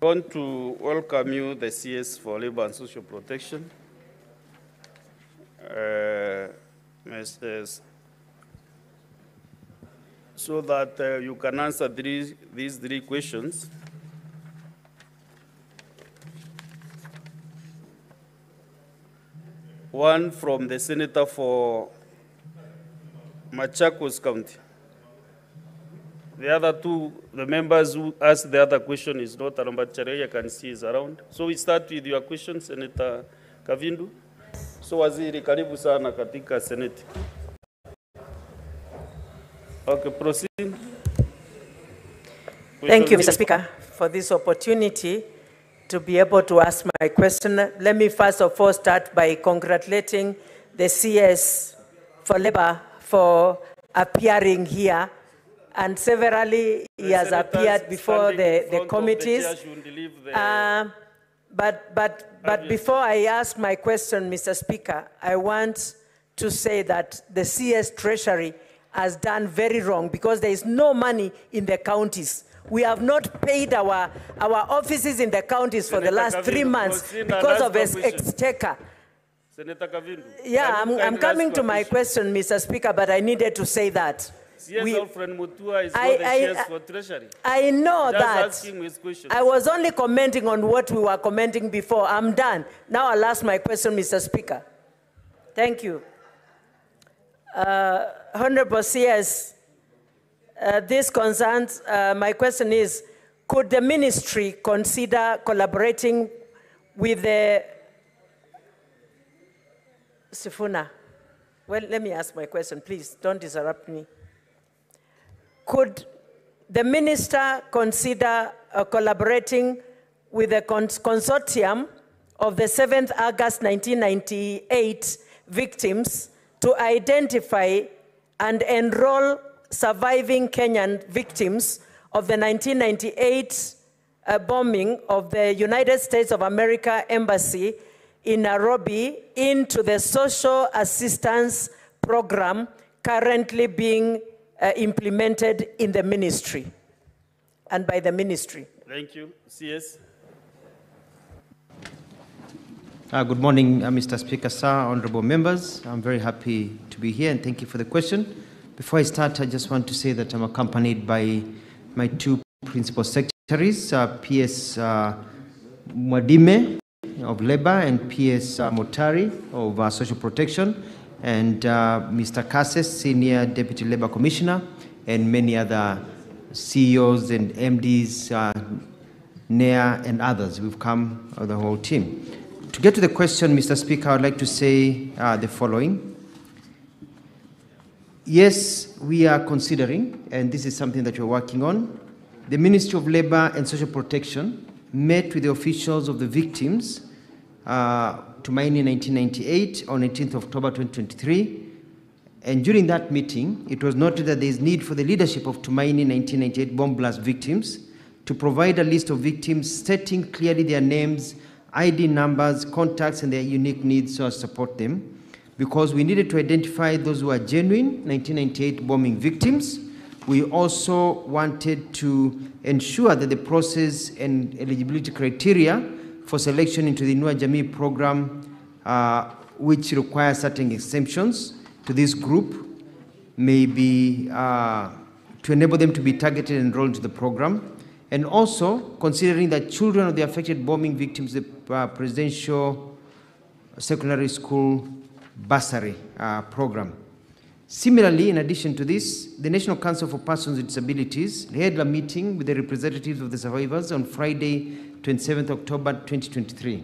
I want to welcome you, the CS for Labor and Social Protection. So that you can answer these three questions. One from the Senator for Machakos County. The other two, the members who asked the other question is not Arambachare, I can see is around. So we start with your question, Senator Kavindu. So waziri, karibu sana katika Senate. Okay, proceed. Thank you, Mr. Speaker, for this opportunity to be able to ask my question. Let me first of all start by congratulating the CS for Labor for appearing here, and severally he has appeared before the committees. But before I ask my question, Mr. Speaker, I want to say that the CS Treasury has done very wrong because there is no money in the counties. We have not paid our offices in the counties for the last 3 months because of exchequer. Senator Kavindu. Yeah, I'm coming to my question, Mr. Speaker, but I needed to say that. Yes, Alfred Mutua is not the shares for Treasury. I know that. Asking his question. I was only commenting on what we were commenting before. I'm done. Now I'll ask my question, Mr. Speaker. Thank you. Honorable CS, this concerns, my question is, could the ministry consider collaborating with the Sifuna? Well, let me ask my question, please, don't interrupt me. Could the minister consider collaborating with the consortium of the 7th August 1998 victims to identify and enroll surviving Kenyan victims of the 1998 bombing of the United States of America Embassy in Nairobi into the social assistance program currently being implemented in the ministry and by the ministry? Thank you. CS. Good morning, Mr. Speaker, sir, honorable members. I'm very happy to be here and thank you for the question. Before I start, I just want to say that I'm accompanied by my two principal secretaries, PS Mwadime of Labor and PS Motari of Social Protection, and Mr. Kases, Senior Deputy Labor Commissioner, and many other CEOs and MDs, NEA and others. We've come, the whole team. To get to the question, Mr. Speaker, I would like to say the following. Yes, we are considering, and this is something that we're working on. The Ministry of Labor and Social Protection met with the officials of the victims Tumaini 1998 on 18th October 2023. And during that meeting, it was noted that there is need for the leadership of Tumaini 1998 bomb blast victims to provide a list of victims stating clearly their names, ID numbers, contacts, and their unique needs so as to support them. Because we needed to identify those who are genuine 1998 bombing victims. We also wanted to ensure that the process and eligibility criteria for selection into the Inua Jamii program, which requires certain exemptions to this group, may be to enable them to be targeted and enrolled into the program. And also considering that children of the affected bombing victims, the Presidential Secondary School Bursary program. Similarly, in addition to this, the National Council for Persons with Disabilities held a meeting with the representatives of the survivors on Friday, 27th October 2023.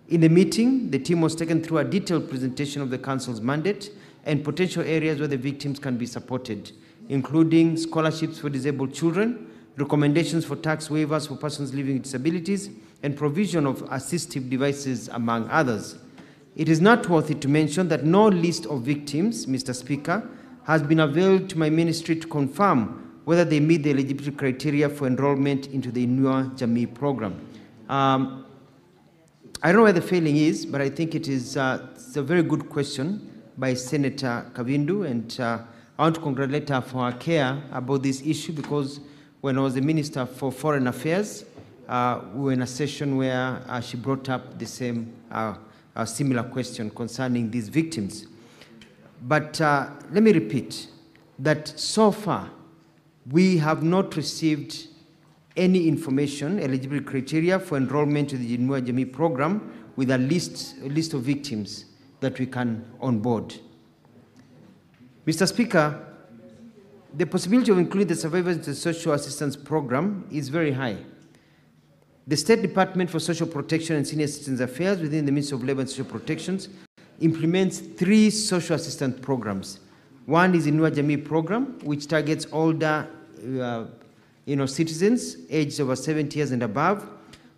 In the meeting, the team was taken through a detailed presentation of the Council's mandate and potential areas where the victims can be supported, including scholarships for disabled children, recommendations for tax waivers for persons living with disabilities, and provision of assistive devices, among others. It is noteworthy to mention that no list of victims, Mr. Speaker, has been availed to my ministry to confirm whether they meet the eligibility criteria for enrollment into the Inua Jamii program. I don't know where the failing is, but I think it's a very good question by Senator Kavindu, and I want to congratulate her for her care about this issue, because when I was the Minister for Foreign Affairs, we were in a session where she brought up the same, a similar question concerning these victims. But let me repeat that so far, we have not received any information, eligibility criteria for enrollment to the Inua Jamii program with a list of victims that we can onboard. Mr. Speaker, the possibility of including the survivors in the social assistance program is very high. The State Department for Social Protection and Senior Citizens Affairs within the Ministry of Labor and Social Protections implements 3 social assistance programs. One is the Inua Jamii program, which targets older citizens aged over 70 years and above,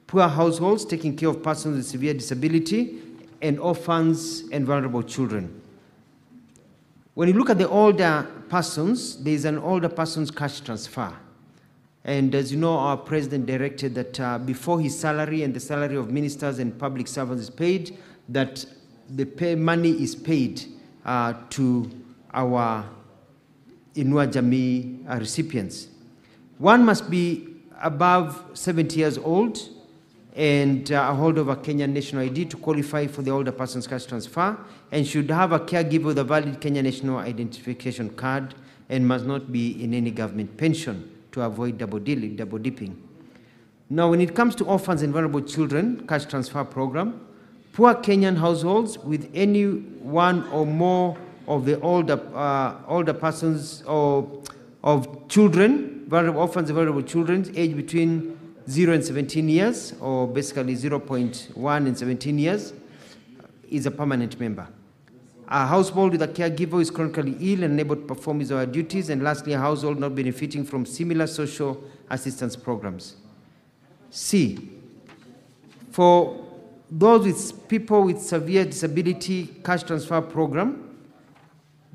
poor households taking care of persons with severe disability, and orphans and vulnerable children. When you look at the older persons, there is an older persons cash transfer. And as you know, our president directed that before his salary and the salary of ministers and public servants is paid, that the money is paid to our Inua Jamii recipients. One must be above 70 years old and a holder of a Kenyan national ID to qualify for the older person's cash transfer, and should have a caregiver with a valid Kenyan national identification card, and must not be in any government pension to avoid double dipping. Now, when it comes to orphans and vulnerable children cash transfer program, poor Kenyan households with any one or more of the older persons or of children, orphans and vulnerable children aged between 0 and 17 years, or basically 0.1 and 17 years, is a permanent member. A household with a caregiver is chronically ill and unable to perform his or her duties, and lastly, a household not benefiting from similar social assistance programs. C, for those with people with severe disability cash transfer program,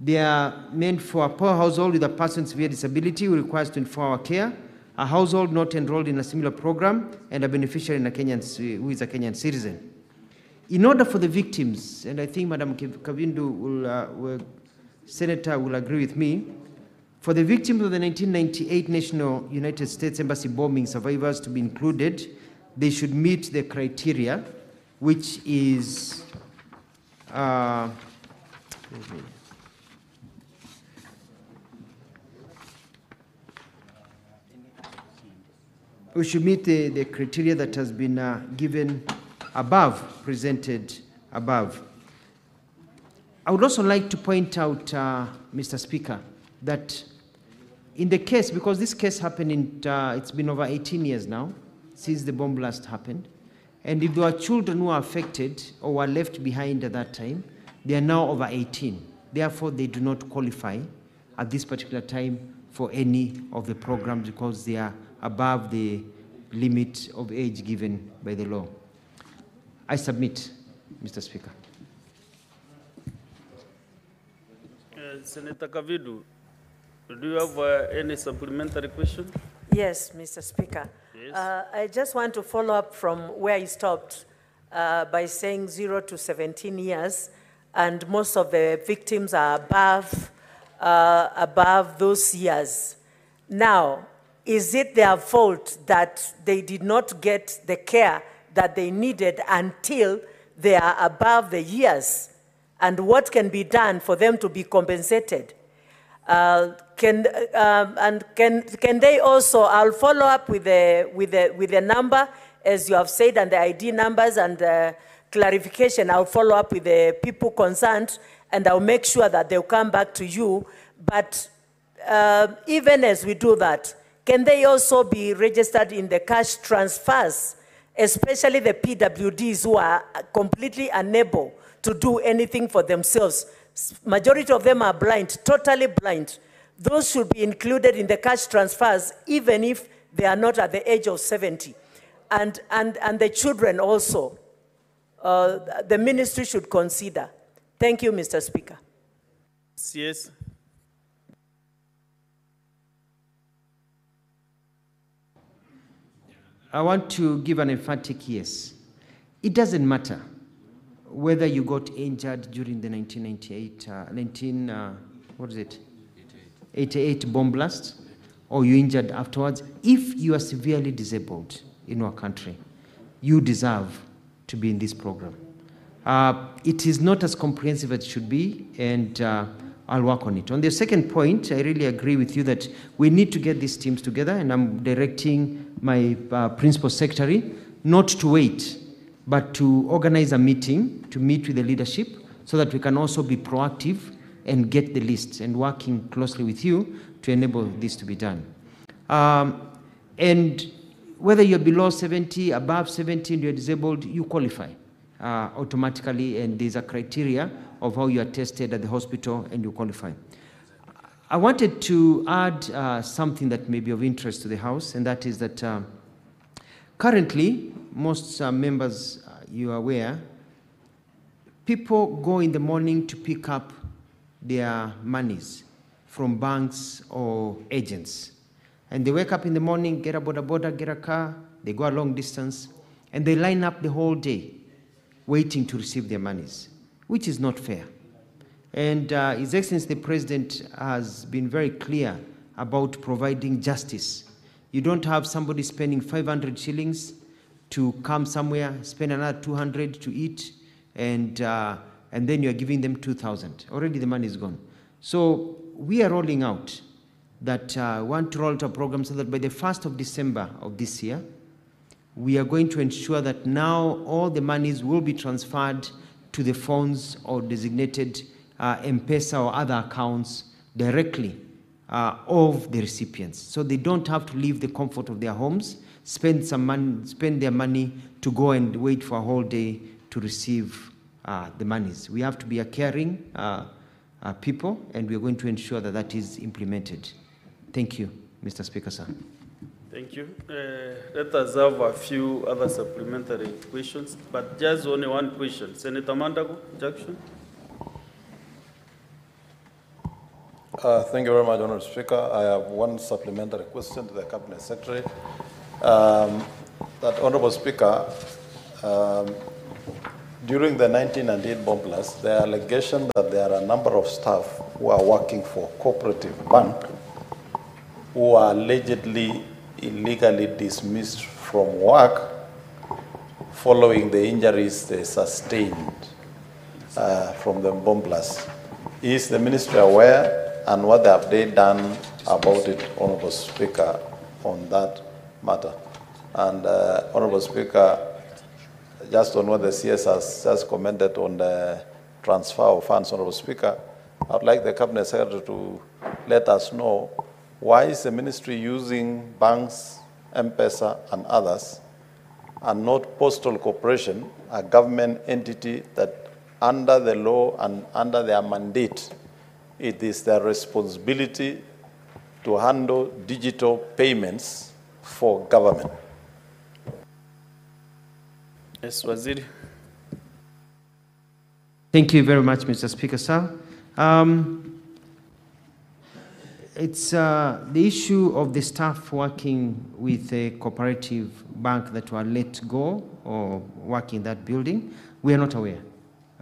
they are meant for a poor household with a person with severe disability who requires 24-hour care, a household not enrolled in a similar program, and a beneficiary who is a Kenyan citizen. In order for the victims, and I think Madam Kavindu Senator will agree with me, for the victims of the 1998 National United States Embassy bombing survivors to be included, they should meet the criteria, which is we should meet the criteria that has been given above, presented above. I would also like to point out, Mr. Speaker, that in the case, because this case happened in, it's been over 18 years now, since the bomb blast happened, and if there are children who are affected or were left behind at that time, they are now over 18. Therefore, they do not qualify at this particular time for any of the programs because they are above the limit of age given by the law. I submit, Mr. Speaker. Senator Kavindu, do you have any supplementary question? Yes, Mr. Speaker. Yes. I just want to follow up from where he stopped by saying 0 to 17 years, and most of the victims are above those years. Now, is it their fault that they did not get the care that they needed until they are above the years? And what can be done for them to be compensated? Can they also, I'll follow up with the number, as you have said, and the ID numbers and clarification. I'll follow up with the people concerned, and I'll make sure that they'll come back to you. But even as we do that, can they also be registered in the cash transfers, especially the PWDs who are completely unable to do anything for themselves? Majority of them are blind, totally blind. Those should be included in the cash transfers, even if they are not at the age of 70. And the children also, the ministry should consider. Thank you, Mr. Speaker. Yes. I want to give an emphatic yes. It doesn't matter whether you got injured during the 88 bomb blast, or you injured afterwards. If you are severely disabled, in our country. You deserve to be in this program. It is not as comprehensive as it should be, and I'll work on it. On the second point, I really agree with you that we need to get these teams together, and I'm directing my principal secretary not to wait, but to organize a meeting to meet with the leadership so that we can also be proactive and get the list, and working closely with you to enable this to be done. And whether you're below 70, above 70, and you're disabled, you qualify automatically, and there's a criteria of how you are tested at the hospital and you qualify. I wanted to add something that may be of interest to the House, and that is that currently, most members, you are aware, people go in the morning to pick up their monies from banks or agents. And they wake up in the morning, get a boda, get a car, they go a long distance, and they line up the whole day waiting to receive their monies, which is not fair. And His Excellency the President has been very clear about providing justice. You don't have somebody spending 500 shillings to come somewhere, spend another 200 to eat, and then you're giving them 2,000. Already the money is gone. So we are rolling out that want to roll out a program so that by the 1st of December of this year, we are going to ensure that now all the monies will be transferred to the phones or designated M-Pesa or other accounts directly of the recipients. So they don't have to leave the comfort of their homes, spend their money to go and wait for a whole day to receive the monies. We have to be a caring people, and we are going to ensure that that is implemented. Thank you, Mr. Speaker, sir. Thank you. Let us have a few other supplementary questions, but just only one question. Senator Mandago, Jackson. Thank you very much, Honourable Speaker. I have one supplementary question to the Cabinet Secretary. That Honourable Speaker, during the 1998 bomb blast, there are allegations that there are a number of staff who are working for cooperative bank who are allegedly illegally dismissed from work following the injuries they sustained from the bomb blast. Is the ministry aware, and what have they done about it, Honourable Speaker, on that matter? And Honourable Speaker, just on what the CS has just commented on the transfer of funds, Honourable Speaker, I would like the Cabinet Secretary to let us know why is the ministry using banks, M-Pesa, and others, and not Postal Corporation, a government entity that under the law and under their mandate, it is their responsibility to handle digital payments for government. Yes, Waziri. Thank you very much, Mr. Speaker, sir. It's the issue of the staff working with a cooperative bank that were let go or working in that building. We are not aware.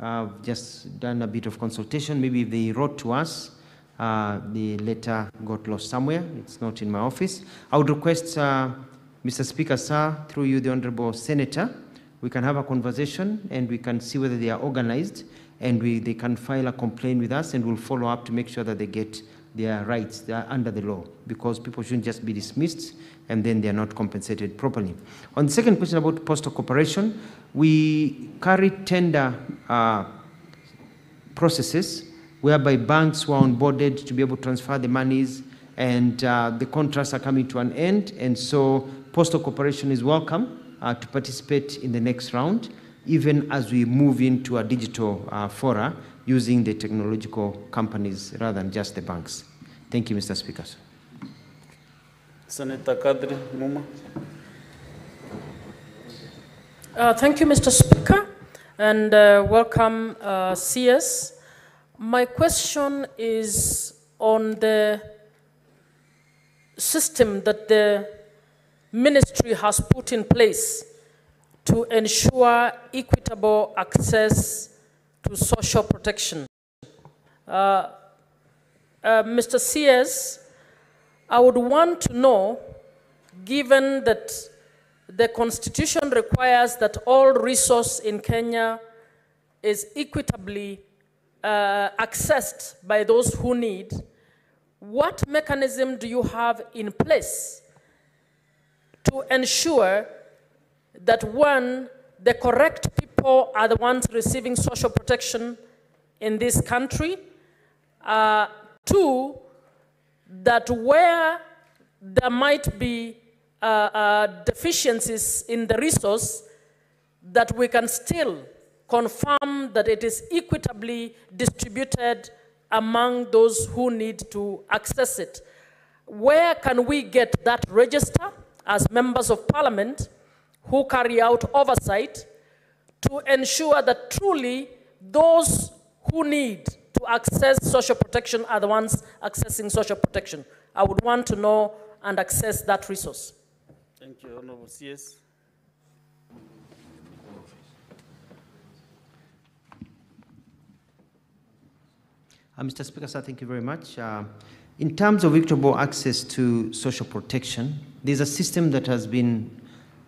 I've just done a bit of consultation. Maybe if they wrote to us, the letter got lost somewhere. It's not in my office. I would request, Mr. Speaker, sir, through you, the Honorable Senator, we can have a conversation and we can see whether they are organized, and they can file a complaint with us, and we'll follow up to make sure that they get their rights. They are under the law, because people shouldn't just be dismissed and then they are not compensated properly. On the second question about Postal Corporation, we carry tender processes whereby banks were onboarded to be able to transfer the monies, and the contracts are coming to an end, and so Postal Corporation is welcome to participate in the next round, even as we move into a digital fora using the technological companies rather than just the banks. Thank you, Mr. Speaker. Senator Kadri Muma. Thank you, Mr. Speaker, and welcome, CS. My question is on the system that the ministry has put in place to ensure equitable access to social protection. Mr. CS, I would want to know, given that the Constitution requires that all resource in Kenya is equitably accessed by those who need. What mechanism do you have in place to ensure that, one, the correct people are the ones receiving social protection in this country? Two, that where there might be deficiencies in the resource, that we can still confirm that it is equitably distributed among those who need to access it. Where can we get that register as members of parliament who carry out oversight to ensure that truly those who need to access social protection are the ones accessing social protection? I would want to know and access that resource. Thank you, Honorable CS. Mr. Speaker, sir, thank you very much. In terms of equitable access to social protection, there's a system that has been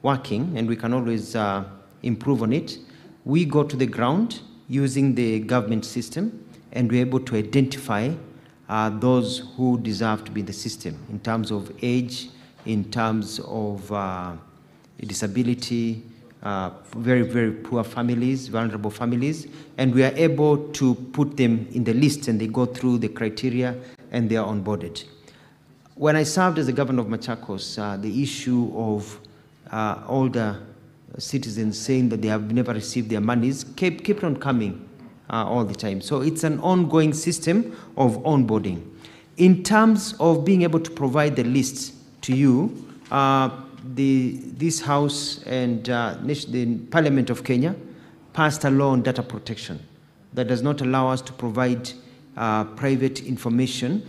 working, and we can always improve on it. We go to the ground using the government system, and we're able to identify those who deserve to be in the system in terms of age, in terms of disability, very, very poor families, vulnerable families, and we are able to put them in the list, and they go through the criteria and they are onboarded. When I served as the governor of Machakos, the issue of older citizens saying that they have never received their monies kept on coming all the time. So it's an ongoing system of onboarding. In terms of being able to provide the list to you, this House and the Parliament of Kenya passed a law on data protection that does not allow us to provide private information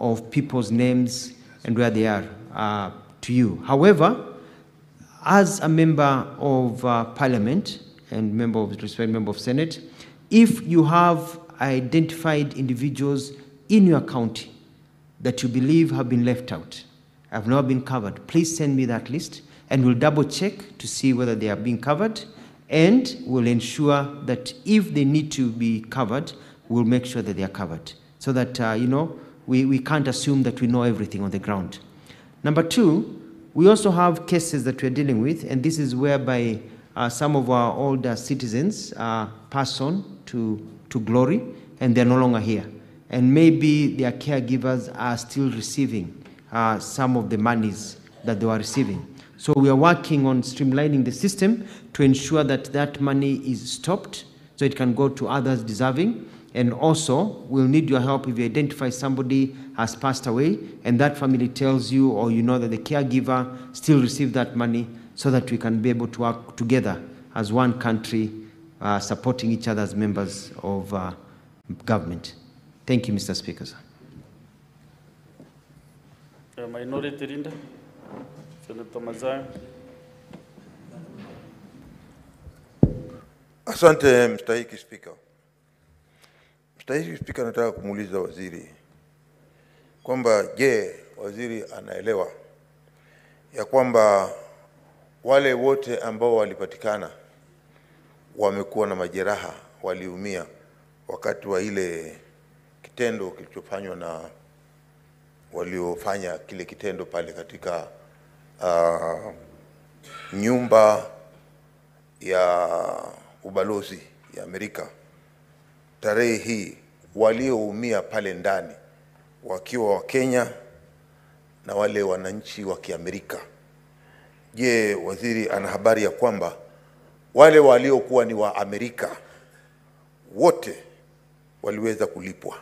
of people's names and where they are to you. However, as a member of Parliament and member of Senate, if you have identified individuals in your county that you believe have been left out, have not been covered, please send me that list, and we'll double check to see whether they are being covered, and we'll ensure that if they need to be covered, we'll make sure that they are covered, so that we can't assume that we know everything on the ground. Number two, we also have cases that we're dealing with, and this is whereby some of our older citizens pass on to glory, and they're no longer here, and maybe their caregivers are still receiving some of the monies that they were receiving. So we are working on streamlining the system to ensure that that money is stopped so it can go to others deserving. And also, we'll need your help if you identify somebody has passed away and that family tells you, or you know that the caregiver still received that money, so that we can be able to work together as one country, supporting each other as members of government. Thank you, Mr. Speaker, sir. Minority Leader, Senator Mazayo. Asante mstahiki Spika. Mstahiki Spika, nataka kumuuliza waziri kwamba je, waziri anaelewa ya kwamba wale wote ambao walipatikana wamekuwa na majeraha, waliumia wakati wa ile kitendo kilichofanywa na waliofanya kile kitendo pale katika nyumba ya ubalozi ya Amerika tarehe hii, walioumia pale ndani wakiwa wa Kenya na wale wananchi wa Kiamerika. Je, waziri ana habari ya kwamba wale waliokuwa ni wa Amerika wote waliweza kulipwa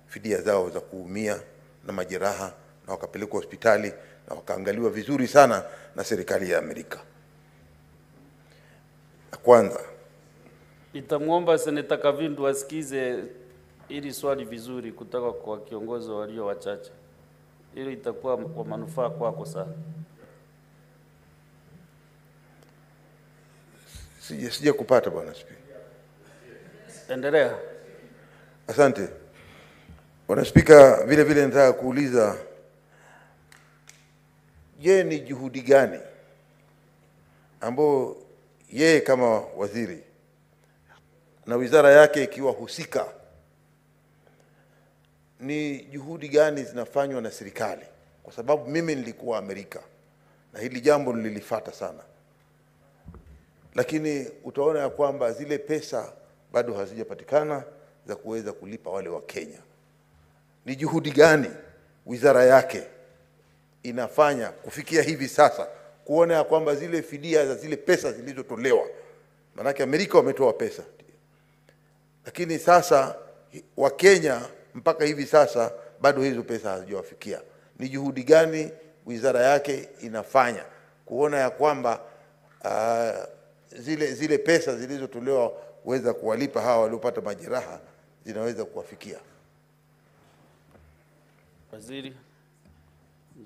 fidia zao za kuumia na majeraha na wakapelekwa hospitali na wakaangaliwa vizuri sana na serikali ya Amerika? Kwanza Nitamwomba Seneta Kavindu asikize ili swali vizuri kutoka kwa kiongozi walio wachache. Hilo itakuwa kwa manufaa kwako sana. Sija kupata bwana Spika. Endelea. Asante. Bwana Spika, vile vile nataka kuuliza, je, ni juhudi gani ambao yeye kama waziri na wizara yake ikiwa husika, ni juhudi gani zinafanywa na serikali? Kwa sababu mimi nilikuwa Amerika na hili jambo nililifuata sana, lakini utaona ya kwamba zile pesa bado hazijapatikana za kuweza kulipa wale wa Kenya. Ni juhudi gani wizara yake inafanya kufikia hivi sasa kuona ya kwamba zile fidia za zile pesa zilizotolewa, manake Amerika wametoa pesa, lakini sasa wa Kenya mpaka hivi sasa bado hizo pesa hazijawafikia. Ni juhudi gani wizara yake inafanya kuona ya kwamba zile pesa zilizotolewa kuweza kuwalipa hawa waliopata majeraha zinaweza kuwafikia? Waziri,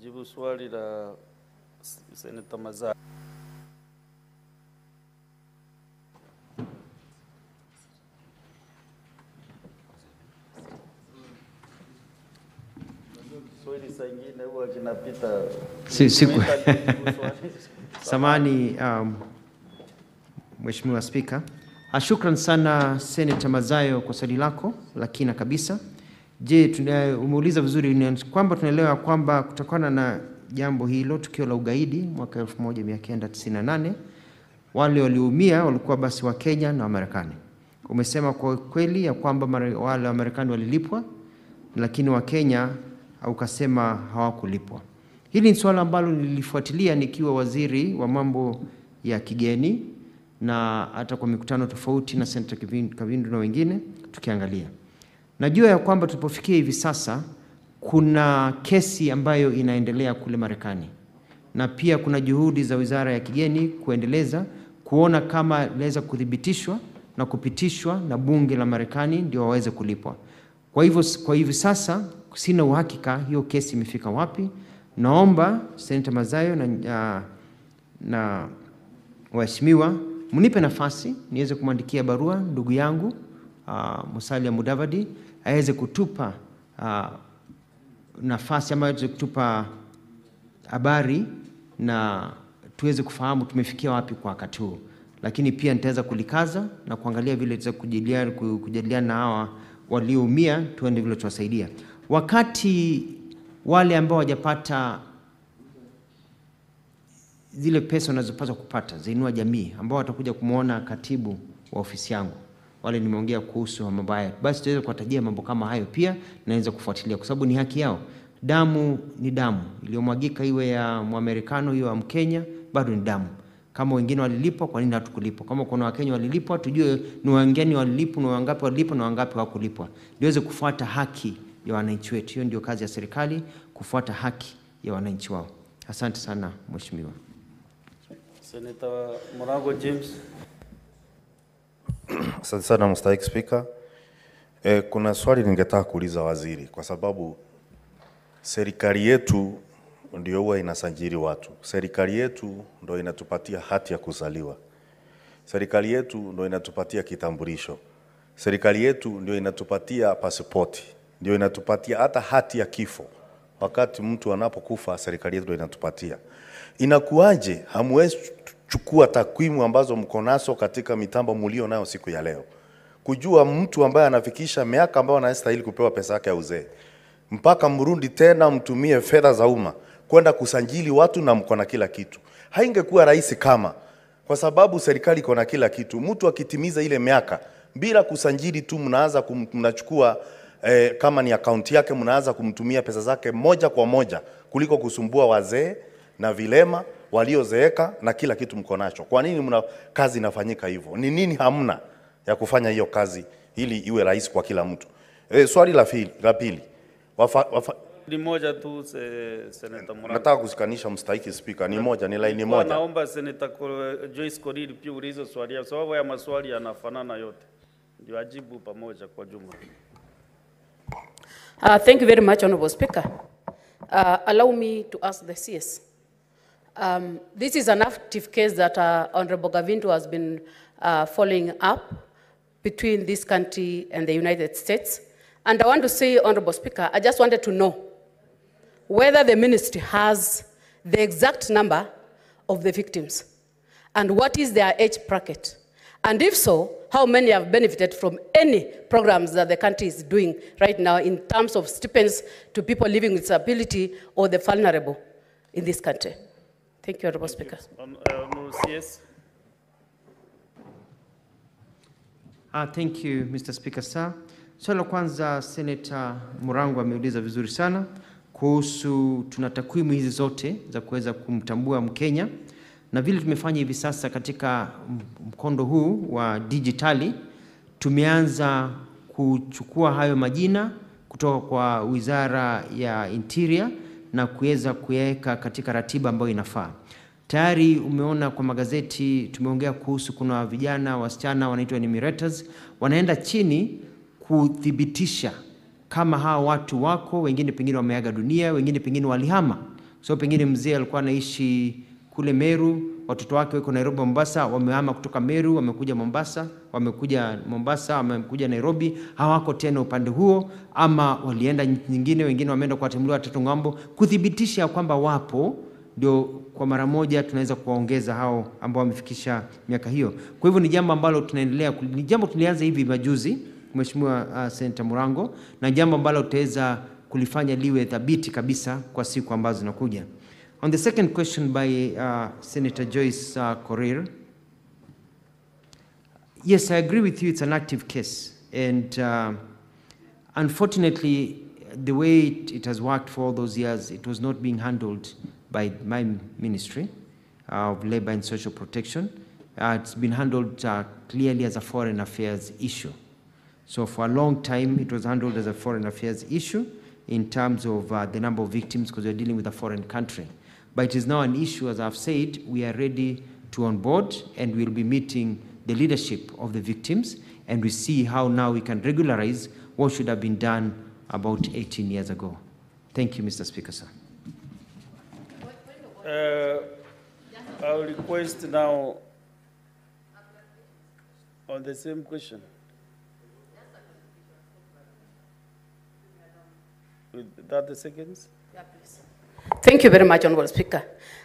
jibu swali la Senator Mazayo. Swali sangine huwa kinapita. Siku. Samani, Mheshimiwa Spika. Shukran sana Senator Mazayo kwa swali lako la kina kabisa. Je, umeuliza vizuri, ni kwamba tunaelewa kwamba kutokana na jambo hilo, tukio la ugaidi mwaka 1998, wale walioumia walikuwa basi wa Kenya na Marekani. Umesema kwa kweli ya kwamba wale wa Marekani walilipwa, lakini wa Kenya ukasema hawakulipwa. Hili ni swala ambalo nilifuatilia nikiwa waziri wa mambo ya kigeni na hata kwa mikutano tofauti na Senator Kavindu na wengine tukiangalia. Najua ya kwamba tulipofikia hivi sasa kuna kesi ambayo inaendelea kule Marekani, na pia kuna juhudi za wizara ya kigeni kuendeleza kuona kama inaweza kuthibitishwa na kupitishwa na bunge la Marekani ndio waweze kulipwa. Kwa hivi sasa sina uhakika hiyo kesi imefika wapi. Naomba Senator Mazayo na waheshimiwa mnipe nafasi niweze kumwandikia barua ndugu yangu Musalia Mudavadi aweze kutupa nafasi ama aweze kutupa habari na tuweze kufahamu tumefikia wapi kwa wakati huu. Lakini pia nitaweza kulikaza na kuangalia vile tutaweza kujadiliana na hawa walioumia, tuende vile tuwasaidia. Wakati wale ambao hawajapata zile pesa wanazopaswa kupata za Inua Jamii, ambao watakuja kumuona katibu wa ofisi yangu, wale nimeongea kuhusu mambo haya, basi tuweze kuwatajia mambo kama hayo pia naweza kufuatilia, kwa sababu ni haki yao. Damu ni damu, iliyomwagika iwe ya Mwamerikano iwe ya Mkenya, bado ni damu. Kama wengine walilipwa, kwa nini hatukulipwa? Kama kuna Wakenya walilipwa, tujue ni wengine walilipwa, ni wangapi walilipwa na wangapi hawakulipwa. Niweze kufuata haki ya wananchi wetu. Hiyo ndio kazi ya serikali, kufuata haki ya wananchi wao. Asante sana Mheshimiwa. Senator Murago James. Asante sana Mstahiki Speaker. Kuna swali ningetaka kuuliza waziri, kwa sababu serikali yetu ndio huwa inasajili watu. Serikali yetu ndio inatupatia hati ya kuzaliwa. Serikali yetu ndio inatupatia kitambulisho. Serikali yetu ndio inatupatia pasipoti. Ndio inatupatia hata hati ya kifo. Wakati mtu anapokufa, serikali yetu ndio inatupatia. Inakuaje hamwezi chukua takwimu ambazo mko nazo katika mitambo mlio nayo siku ya leo, kujua mtu ambaye anafikisha miaka ambayo anastahili kupewa pesa yake ya uzee, mpaka mrundi tena mtumie fedha za umma kwenda kusajili watu na mko na kila kitu? Haingekuwa rahisi kama, kwa sababu serikali iko na kila kitu, mtu akitimiza ile miaka bila kusajili tu mnaanza mnachukua kama ni akaunti yake mnaanza kumtumia pesa zake moja kwa moja, kuliko kusumbua wazee na vilema waliozeeka na kila kitu mko nacho. Kwa nini kazi inafanyika hivyo? Ni nini hamna ya kufanya hiyo kazi ili iwe rahisi kwa kila mtu? Swali la pili. Ni moja tu Senator Murago. Nataka kusikanisha Mstahiki Speaker, ni moja, ni line moja. Naomba Senator Joyce Korir pia ulizo swali, kwa sababu ya maswali yanafanana yote. Ndio ajibu pamoja kwa jumla. Thank you very much, Honorable Speaker. Allow me to ask the CS. This is an active case that Honorable Gavindu has been following up between this country and the United States. And I want to say, Honorable Speaker, I just wanted to know whether the ministry has the exact number of the victims. And what is their age bracket? And if so, how many have benefited from any programs that the country is doing right now in terms of stipends to people living with disability or the vulnerable in this country? Thank you, Honorable Speaker. CS. Thank you, Mr. Speaker, sir. Swali la kwanza, Senator Murango ameuliza vizuri sana kuhusu tuna takwimu hizi zote za kuweza kumtambua Mkenya, na vile tumefanya hivi sasa katika mkondo huu wa digitali, tumeanza kuchukua hayo majina kutoka kwa Wizara ya Interior na kuweza kuweka katika ratiba ambayo inafaa. Tayari umeona kwa magazeti tumeongea kuhusu kuna vijana wasichana wanaitwa enumerators, wanaenda chini kuthibitisha kama hao watu wako, wengine pengine wameaga dunia, wengine pengine walihama. So pengine mzee alikuwa anaishi kule Meru, watoto wake wako Nairobi, Mombasa, wamehama kutoka Meru, wamekuja Mombasa, wamekuja Nairobi, hawako tena upande huo, ama walienda nyingine, wengine wameenda kuwatembelea watoto ngambo, kuthibitisha kwamba wapo, ndio kwa mara moja tunaweza kuwaongeza hao ambao wamefikisha miaka hiyo. Kwa hivyo ni jambo ambalo tunaendelea, ni jambo tulianza hivi majuzi, Mheshimiwa Senator Murango, na jambo ambalo tutaweza kulifanya liwe thabiti kabisa kwa siku ambazo zinakuja. On the second question by Senator Joyce Korir, yes, I agree with you, it's an active case. And unfortunately, the way it has worked for all those years, it was not being handled by my Ministry of Labor and Social Protection. It's been handled clearly as a foreign affairs issue. So for a long time, it was handled as a foreign affairs issue in terms of the number of victims, because we're dealing with a foreign country. But it is now an issue, as I've said, we are ready to onboard, and we'll be meeting the leadership of the victims, and we see how now we can regularize what should have been done about 18 years ago. Thank you, Mr. Speaker, sir. I'll request now on the same question. With 30 seconds. Yeah, please. Thank you very much, Honorable Speaker.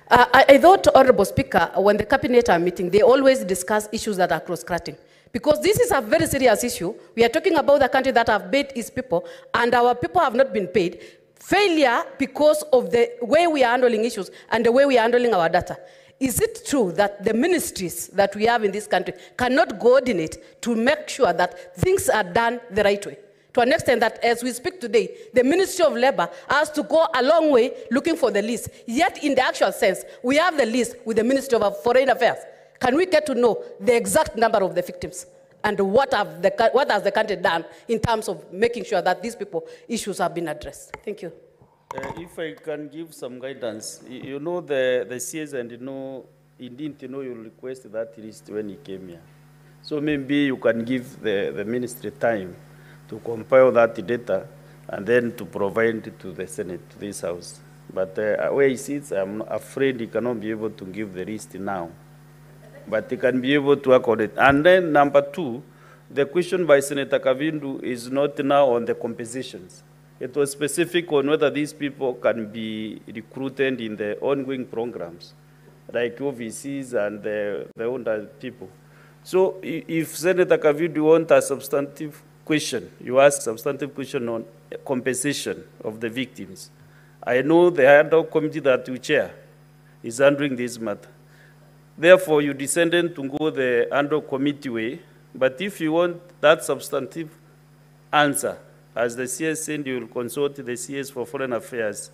I thought, Honorable Speaker, when the cabinet are meeting, they always discuss issues that are cross-cutting. Because this is a very serious issue. We are talking about the country that have paid its people, and our people have not been paid. Failure because of the way we are handling issues and the way we are handling our data. Is it true that the ministries that we have in this country cannot coordinate to make sure that things are done the right way? To an extent that as we speak today, the Ministry of Labor has to go a long way looking for the list. Yet in the actual sense, we have the list with the Ministry of Foreign Affairs. Can we get to know the exact number of the victims? And what has the country done in terms of making sure that these people issues have been addressed? Thank you. If I can give some guidance, you know the CS, and he didn't know you request that list when he came here. So maybe you can give the ministry time to compile that data and then to provide to the Senate, to this House. But where he sits, I'm afraid he cannot be able to give the list now. But he can be able to work on it. And then number two, the question by Senator Kavindu is not now on the compensations. It was specific on whether these people can be recruited in the ongoing programs, like OVCs and the older people. So if Senator Kavindu wants a substantive question, you ask substantive question on compensation of the victims. I know the ad hoc committee that you chair is handling this matter. Therefore, you descended to go the ad hoc committee way, but if you want that substantive answer, as the CS said, you will consult the CS for Foreign Affairs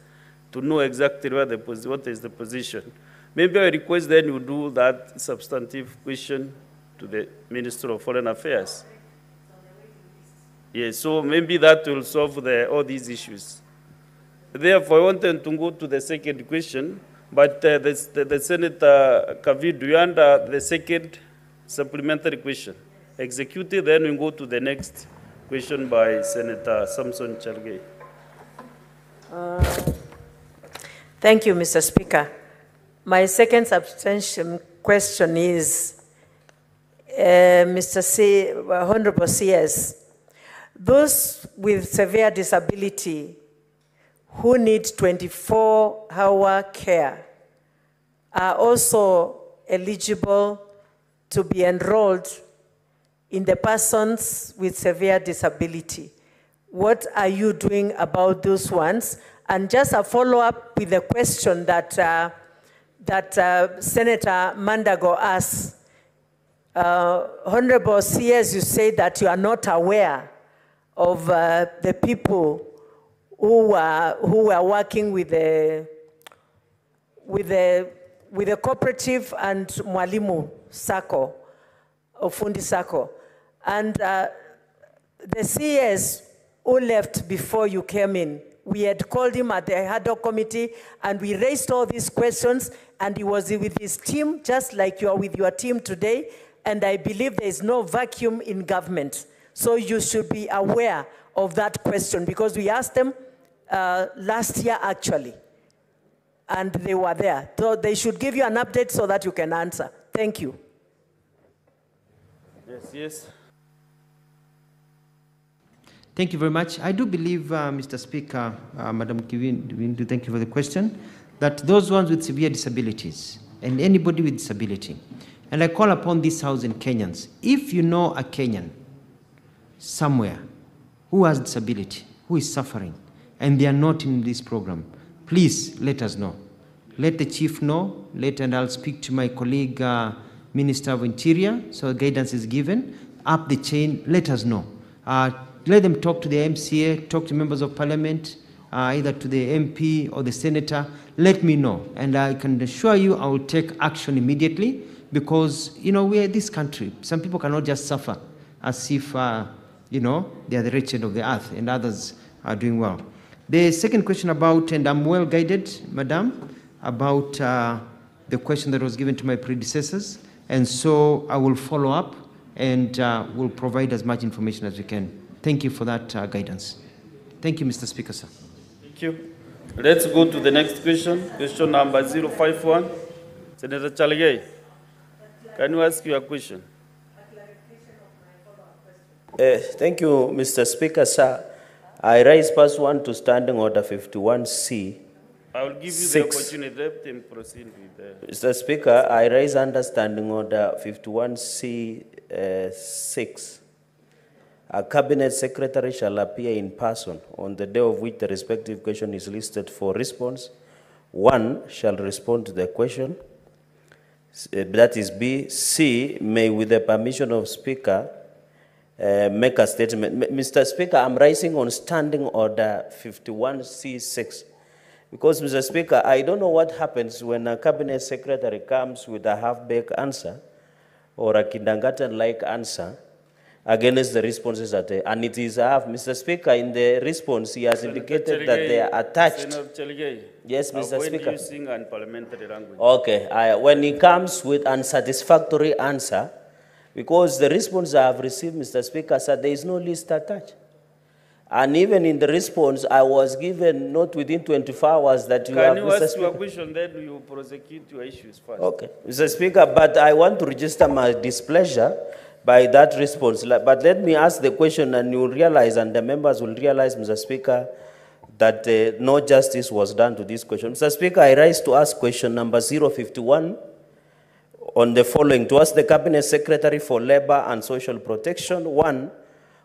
to know exactly what is the position. Maybe I request then you do that substantive question to the Minister of Foreign Affairs. Yes, so maybe that will solve all these issues. Therefore, I wanted to go to the second question, but the Senator Kavindu, you under the second supplementary question. Executed, then we go to the next question by Senator Samson Chalgei. Thank you, Mr. Speaker. My second substantial question is, Honorable CS, those with severe disability who need 24-hour care are also eligible to be enrolled in the persons with severe disability. What are you doing about those ones? And just a follow-up with the question that, Senator Mandago asked. Honorable CS, you say that you are not aware of the people who are working with the cooperative and Mwalimu Sacco, or Fundi Sacco. And the CS who left before you came in, we had called him at the ad hoc committee and we raised all these questions, and he was with his team, just like you are with your team today. And I believe there is no vacuum in government. So you should be aware of that question, because we asked them last year actually, and they were there. So they should give you an update so that you can answer. Thank you. Yes. Thank you very much. I do believe, Mr. Speaker, Madam Kivindu, thank you for the question, that those ones with severe disabilities and anybody with disability, and I call upon this House and Kenyans, if you know a Kenyan somewhere who has disability, who is suffering, and they are not in this program, please let us know. Let the chief know, and I'll speak to my colleague, Minister of Interior, so guidance is given. Up the chain, let us know. Let them talk to the MCA, talk to members of parliament, either to the MP or the senator. Let me know, and I can assure you I will take action immediately, because, you know, we are this country. Some people cannot just suffer as if, you know, they are the wretched of the earth and others are doing well. The second question about, and I'm well guided, Madam, about the question that was given to my predecessors, and so I will follow up and will provide as much information as we can. Thank you for that guidance. Thank you, Mr. Speaker, sir. Thank you. Let's go to the next question. Question number 051. Senator Chaligay, can you ask your question? Thank you, Mr. Speaker, sir. I raise first one to Standing Order 51C. I will give you the opportunity. Let them proceed with Mr. Speaker, I raise under Standing Order 51C 6. A cabinet secretary shall appear in person on the day of which the respective question is listed for response. One shall respond to the question. That is B. C, may, with the permission of Speaker, make a statement. Mr. Speaker, I'm raising on Standing Order 51C6. Because, Mr. Speaker, I don't know what happens when a cabinet secretary comes with a half-baked answer or a kindergarten-like answer against the responses that they, and it is Mr. Speaker, in the response, he has indicated that they are attached. Yes, Mr. Speaker. Using unparliamentary language. Okay, when he comes with unsatisfactory answer, because the response I have received, Mr. Speaker, said there is no list attached. And even in the response, I was given not within 24 hours that you have, Mr. Speaker. Can you ask your question, then you prosecute your issues first? Okay, Mr. Speaker, but I want to register my displeasure by that response. But let me ask the question, and you will realize, and the members will realize, Mr. Speaker, that no justice was done to this question. Mr. Speaker, I rise to ask question number 051 on the following. To ask the Cabinet Secretary for Labor and Social Protection. One,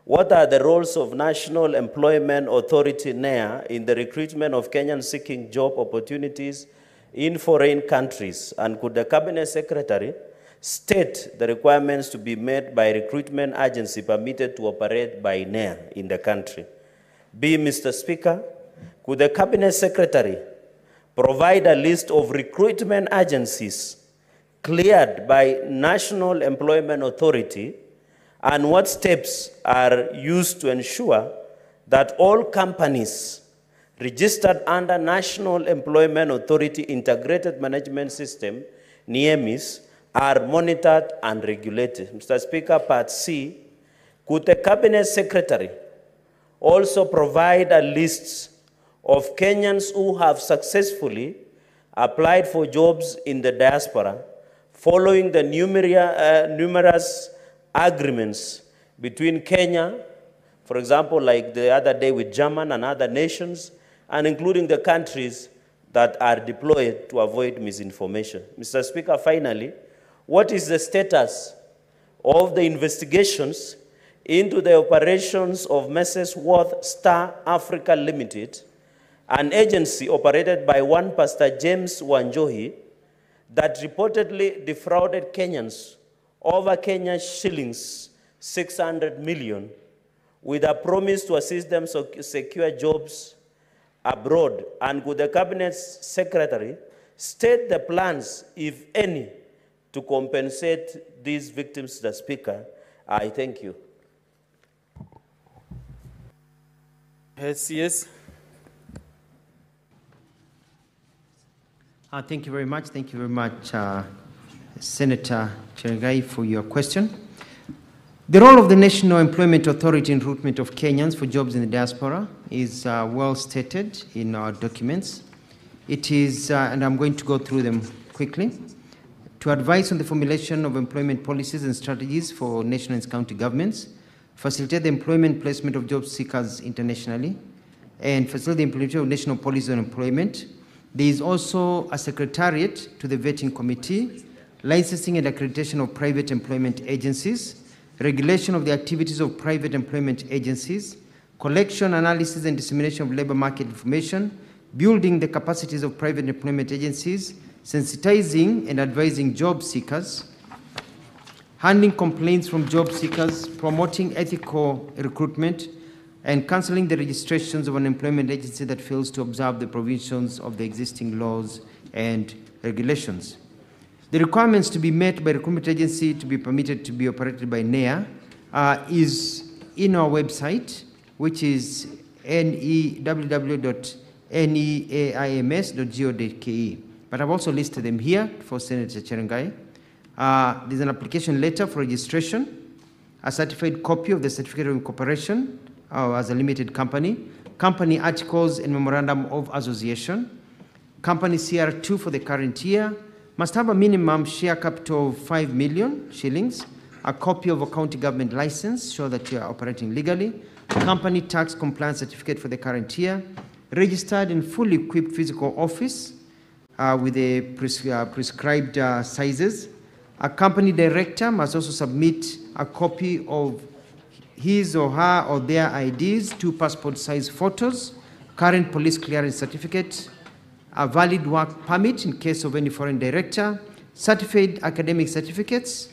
what are the roles of National Employment Authority, NEA, in the recruitment of Kenyans seeking job opportunities in foreign countries? And could the Cabinet Secretary state the requirements to be met by recruitment agency permitted to operate by NEA in the country? B, Mr. Speaker, could the Cabinet Secretary provide a list of recruitment agencies cleared by National Employment Authority, and what steps are used to ensure that all companies registered under National Employment Authority Integrated Management System, NEMIS, are monitored and regulated? Mr. Speaker, Part C, could the Cabinet Secretary also provide a list of Kenyans who have successfully applied for jobs in the diaspora following the numerous agreements between Kenya, for example, like the other day with Germany and other nations, and including the countries that are deployed to avoid misinformation? Mr. Speaker, finally, what is the status of the investigations into the operations of Messrs. Worth Star Africa Limited, an agency operated by one Pastor James Wanjohi that reportedly defrauded Kenyans over Kenya shillings 600 million with a promise to assist them secure jobs abroad? And could the Cabinet Secretary state the plans, if any, to compensate these victims, the Speaker? I thank you. Yes. Thank you very much. Thank you very much, Senator Cherengai, for your question. The role of the National Employment Authority in recruitment of Kenyans for jobs in the diaspora is well stated in our documents. It is, and I'm going to go through them quickly, to advise on the formulation of employment policies and strategies for national and county governments, facilitate the employment placement of job seekers internationally, and facilitate the implementation of national policies on employment. There is also a secretariat to the vetting committee, licensing and accreditation of private employment agencies, regulation of the activities of private employment agencies, collection, analysis, and dissemination of labor market information, building the capacities of private employment agencies, sensitizing and advising job seekers, handling complaints from job seekers, promoting ethical recruitment, and cancelling the registrations of an employment agency that fails to observe the provisions of the existing laws and regulations. The requirements to be met by recruitment agency to be permitted to be operated by NEA is in our website, which is www.neaims.go.ke. But I've also listed them here for Senator Cherengai. There's an application letter for registration, a certified copy of the certificate of incorporation as a limited company, company articles and memorandum of association, company CR2 for the current year, must have a minimum share capital of 5 million shillings, a copy of a county government license, show that you are operating legally, company tax compliance certificate for the current year, registered and fully equipped physical office with the prescribed sizes. A company director must also submit a copy of his or her or their IDs, 2 passport size photos, current police clearance certificate, a valid work permit in case of any foreign director, certified academic certificates,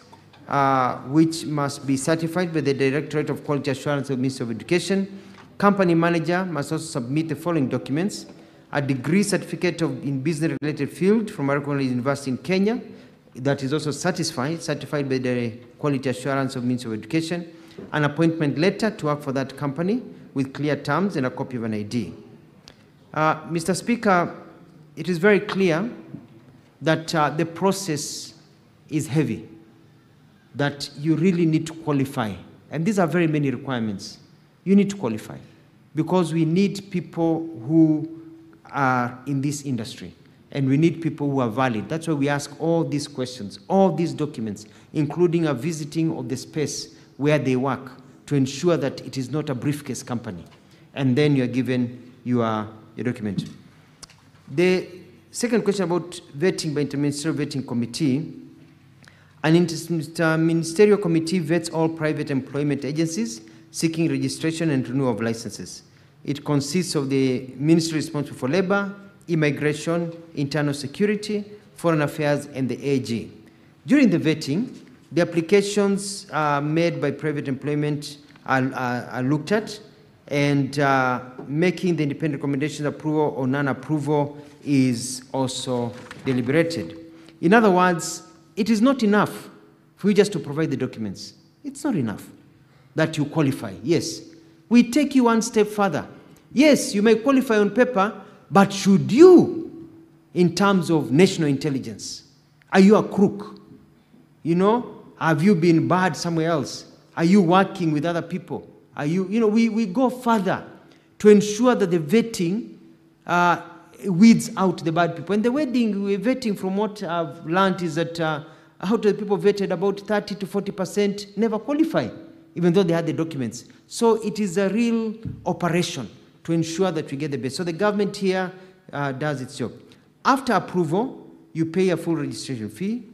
which must be certified by the Directorate of Quality Assurance of the Ministry of Education. Company manager must also submit the following documents: a degree certificate in business-related field from a recognized university in Kenya, that is also certified by the Quality Assurance of the Ministry of Education, an appointment letter to work for that company with clear terms, and a copy of an ID. Mr. Speaker, it is very clear that the process is heavy, that you really need to qualify. And these are very many requirements. You need to qualify because we need people who are in this industry and we need people who are valid. That's why we ask all these questions, all these documents, including a visiting of the space where they work to ensure that it is not a briefcase company. And then you are given your document. The second question about vetting by Interministerial Vetting Committee. An interministerial committee vets all private employment agencies seeking registration and renewal of licenses. It consists of the ministry responsible for labor, immigration, internal security, foreign affairs, and the AG. During the vetting, the applications made by private employment are looked at, and making the independent recommendations approval or non-approval is also deliberated. In other words, it is not enough for you just to provide the documents. It's not enough that you qualify. Yes, we take you one step further. Yes, you may qualify on paper, but should you, in terms of national intelligence, are you a crook? You know, have you been bad somewhere else? Are you working with other people? Are you, we go further to ensure that the vetting weeds out the bad people. And the vetting, from what I've learned, is that out of the people vetted, about 30 to 40% never qualify, even though they had the documents. So it is a real operation to ensure that we get the best. So the government here does its job. After approval, you pay a full registration fee.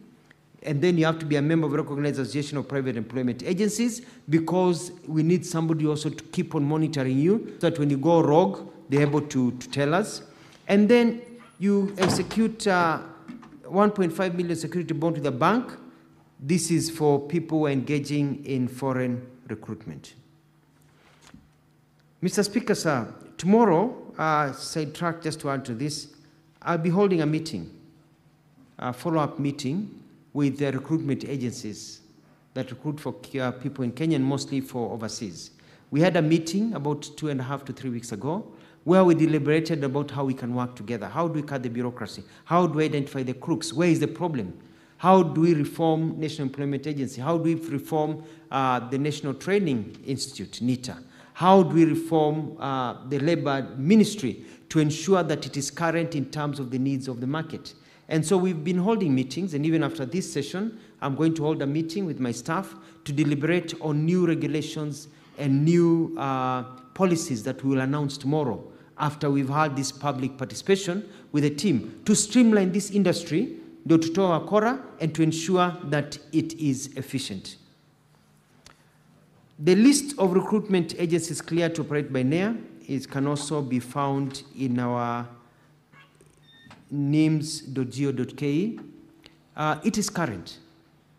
And then you have to be a member of a recognized association of private employment agencies, because we need somebody also to keep on monitoring you, so that when you go rogue, they're able to tell us. And then you execute 1.5 million security bond to the bank. This is for people who are engaging in foreign recruitment. Mr. Speaker, sir, tomorrow, sidetrack just to add to this, I'll be holding a meeting, a follow-up meeting with the recruitment agencies that recruit for people in Kenya and mostly for overseas. We had a meeting about 2.5 to 3 weeks ago where we deliberated about how we can work together. How do we cut the bureaucracy? How do we identify the crooks? Where is the problem? How do we reform National Employment Agency? How do we reform the National Training Institute, NITA? How do we reform the Labor Ministry to ensure that it is current in terms of the needs of the market? And so we've been holding meetings, and even after this session, I'm going to hold a meeting with my staff to deliberate on new regulations and new policies that we will announce tomorrow after we've had this public participation with a team to streamline this industry, to toa wakora, and to ensure that it is efficient. The list of recruitment agencies cleared to operate by NEA can also be found in our nims.go.ke. It is current.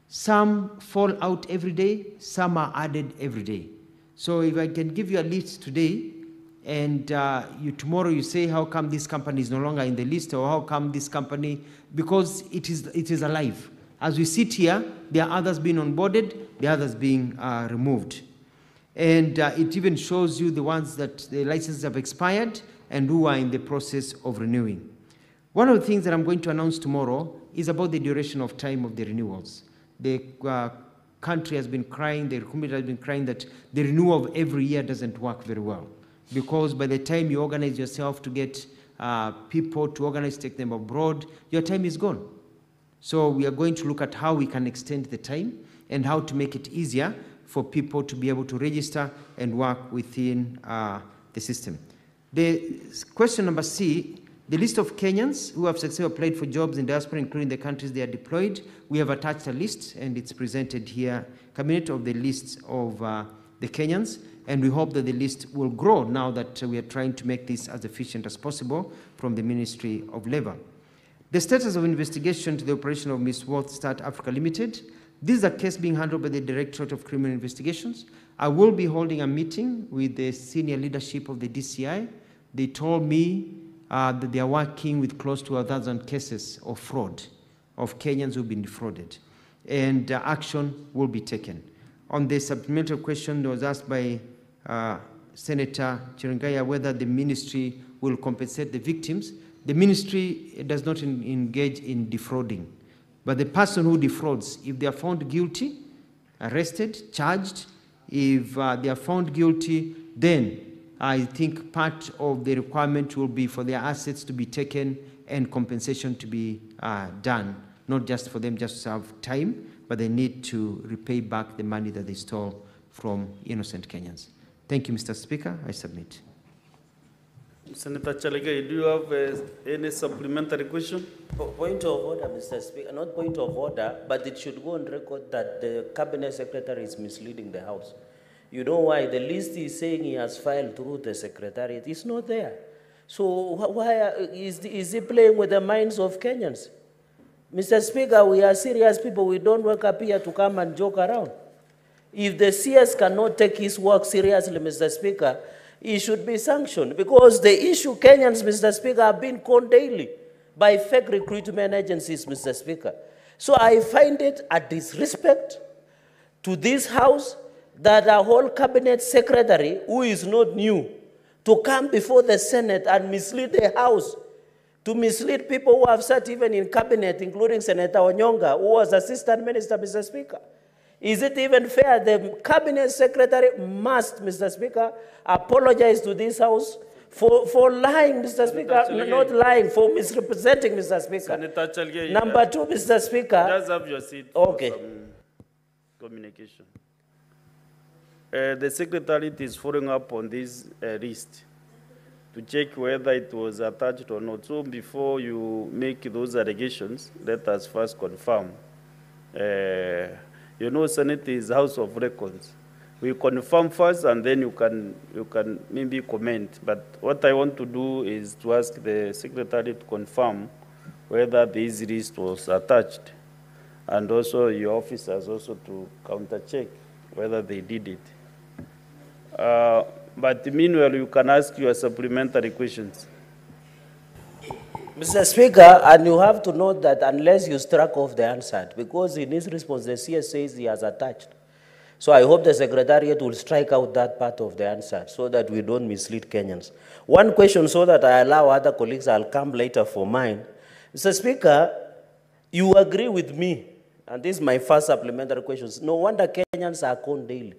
Some fall out every day, some are added every day. So if I can give you a list today, and tomorrow you say, how come this company is no longer in the list, or how come this company, because it is alive. As we sit here, there are others being onboarded, the others being removed. And it even shows you the ones that the licenses have expired and who are in the process of renewing. One of the things that I'm going to announce tomorrow is about the duration of time of the renewals. The country has been crying, the community has been crying that the renewal of every year doesn't work very well, because by the time you organize yourself to get people to organize, take them abroad, your time is gone. So we are going to look at how we can extend the time and how to make it easier for people to be able to register and work within the system. The question number C, the list of Kenyans who have successfully applied for jobs in diaspora, including the countries they are deployed. We have attached a list, and it's presented here, Cabinet, of the list of the Kenyans, and we hope that the list will grow now that we are trying to make this as efficient as possible from the Ministry of Labour. The status of investigation to the operation of Miss Worth Start Africa Limited. This is a case being handled by the Directorate of Criminal Investigations. I will be holding a meeting with the senior leadership of the DCI. They told me that they are working with close to 1,000 cases of fraud, of Kenyans who have been defrauded, and action will be taken. On the supplementary question that was asked by Senator Chirangaya, whether the ministry will compensate the victims, the ministry does not engage in defrauding. But the person who defrauds, if they are found guilty, arrested, charged, if they are found guilty, then I think part of the requirement will be for their assets to be taken and compensation to be done, not just for them just to serve time, but they need to repay back the money that they stole from innocent Kenyans. Thank you, Mr. Speaker. I submit. Senator Chalagai, do you have any supplementary question? Point of order, Mr. Speaker. Not point of order, but it should go on record that the Cabinet Secretary is misleading the House. You know why? The list is saying he has filed through the Secretariat. It's not there. So why is he playing with the minds of Kenyans? Mr. Speaker, we are serious people. We don't work up here to come and joke around. If the CS cannot take his work seriously, Mr. Speaker, he should be sanctioned, because the issue Kenyans, Mr. Speaker, have been conned daily by fake recruitment agencies, Mr. Speaker. So I find it a disrespect to this House that a whole Cabinet Secretary, who is not new, to come before the Senate and mislead the House, to mislead people who have sat even in Cabinet, including Senator Onyonga, who was Assistant Minister, Mr. Speaker. Is it even fair? The Cabinet Secretary must, Mr. Speaker, apologize to this House for lying, Mr. Speaker, not lying, for misrepresenting, Mr. Speaker. Senator Chalgai, Number two, Mr. Speaker. Just have your seat. Okay. For some communication. The Secretariat is following up on this list to check whether it was attached or not. So before you make those allegations, let us first confirm You know, Senate is House of Records. We confirm first, and then you can maybe comment. But what I want to do is to ask the secretary to confirm whether this list was attached, and also your officers also to counter-check whether they did it. But meanwhile, you can ask your supplementary questions. Mr. Speaker, and you have to note that unless you struck off the answered, because in his response, the CS says he has attached. So I hope the Secretariat will strike out that part of the answer so that we don't mislead Kenyans. One question so that I allow other colleagues, I'll come later for mine. Mr. Speaker, you agree with me, and this is my first supplementary question. No wonder Kenyans are conned daily.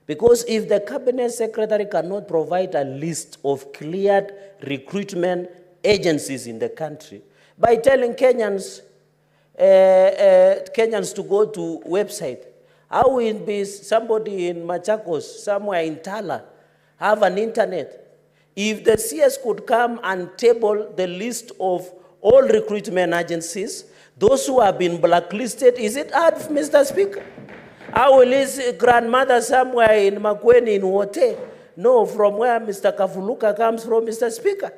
Because if the Cabinet Secretary cannot provide a list of cleared recruitment agencies in the country by telling Kenyans, Kenyans to go to website, how will be somebody in Machakos, somewhere in Tala, have an internet? If the CS could come and table the list of all recruitment agencies, those who have been blacklisted, is it hard, Mr. Speaker? How will his grandmother somewhere in Makweni in Wote know from where Mr. Kafuluka comes from, Mr. Speaker?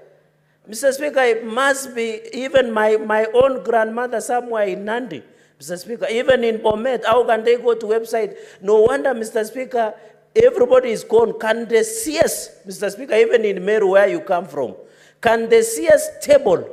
Mr. Speaker, it must be even my own grandmother somewhere in Nandi, Mr. Speaker, even in Bomet, how can they go to website? No wonder, Mr. Speaker, everybody is gone. Can the CS, Mr. Speaker, even in Meru where you come from, can the CS table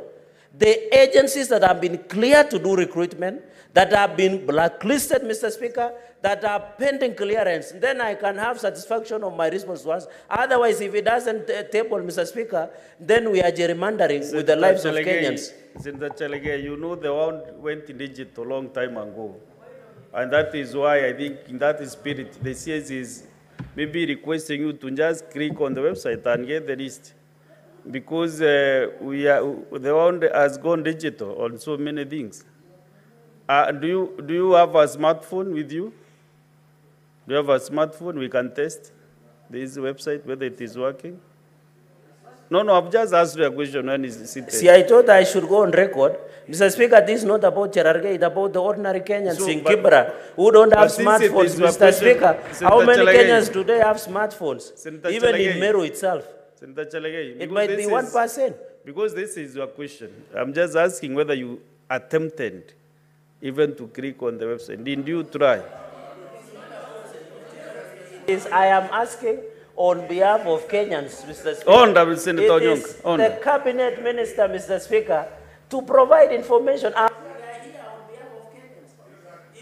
the agencies that have been cleared to do recruitment, that have been blacklisted, Mr. Speaker, that are pending clearance? Then I can have satisfaction of my response to us. Otherwise, if it doesn't table, Mr. Speaker, then we are gerrymandering with the lives of Kenyans. Senator Chalege, you know the one went digital a long time ago. And that is why I think in that spirit, the CS is maybe requesting you to just click on the website and get the list. Because the one has gone digital on so many things. Do you have a smartphone with you? Do you have a smartphone? We can test this website, whether it is working. No, I've just asked you a question when is it. See, I thought I should go on record. Mr. Speaker, this is not about Cherargei, it's about the ordinary Kenyans in Kibra who don't have smartphones, Mr. Speaker. How many Kenyans today have smartphones? Senator Even Chalege. in Meru itself. Senator Chalege, It might be 1%. Because this is your question. I'm just asking whether you attempted even to click on the website. Did you try? I am asking on behalf of Kenyans, Mr. Speaker. Senator It is the Cabinet Minister, Mr. Speaker, to provide information.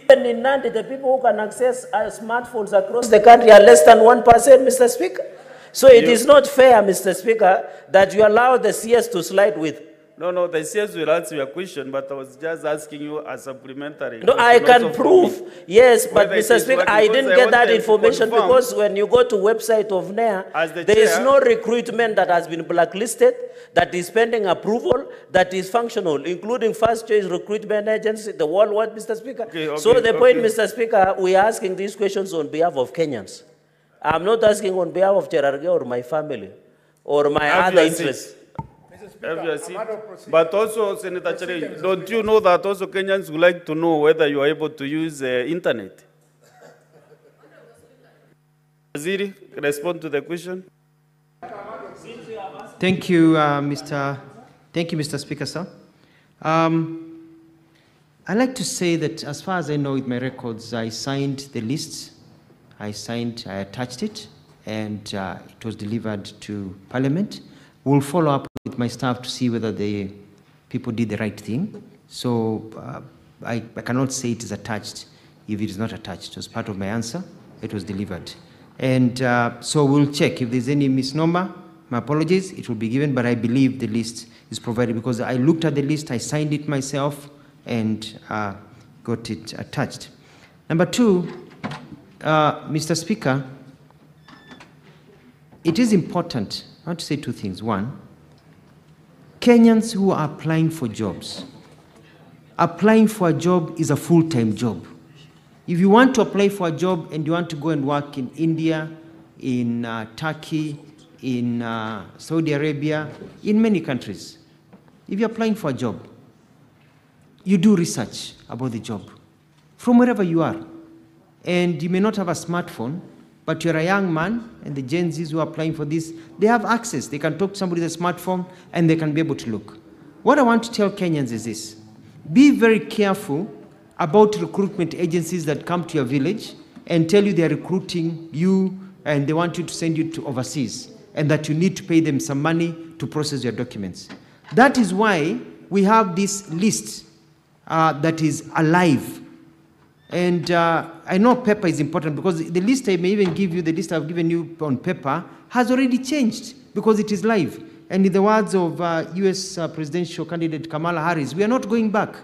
Even in Nandi, the people who can access smartphones across the country are less than 1%, Mr. Speaker. So it is not fair, Mr. Speaker, that you allow the CS to slide with. No, the CS will answer your question, but I was just asking you a supplementary. No, I can prove, yes, but Mr. Speaker, I didn't get that information because when you go to website of NEA, there is no recruitment that has been blacklisted, that is pending approval, that is functional, including first choice recruitment agency, the worldwide, Mr. Speaker. So the point, Mr. Speaker, we are asking these questions on behalf of Kenyans. I'm not asking on behalf of Cherargei or my family or my other interests. But also, Senator Chalege, don't you know that also Kenyans would like to know whether you are able to use internet? Waziri, respond to the question. Thank you, Mr. Speaker, sir. I'd like to say that as far as I know with my records, I signed the list. I attached it, and it was delivered to Parliament. We'll follow up with my staff to see whether the people did the right thing. So I cannot say it is attached if it is not attached. As part of my answer, it was delivered. And so we'll check if there's any misnomer. My apologies, it will be given, but I believe the list is provided because I looked at the list, I signed it myself, and got it attached. Number two, Mr. Speaker, it is important, I want to say two things. One, Kenyans who are applying for jobs, applying for a job is a full-time job. If you want to apply for a job and you want to go and work in India, in Turkey, in Saudi Arabia, in many countries, if you're applying for a job, you do research about the job. from wherever you are. And you may not have a smartphone, but you're a young man, and the Gen Zs who are applying for this, they have access. They can talk to somebody with a smartphone, and they can be able to look. What I want to tell Kenyans is this: be very careful about recruitment agencies that come to your village and tell you they're recruiting you and they want you to send you to overseas, and that you need to pay them some money to process your documents. That is why we have this list that is alive. And I know paper is important, because the list I may even give you, the list I've given you on paper, has already changed because it is live. And in the words of US presidential candidate Kamala Harris, we are not going back.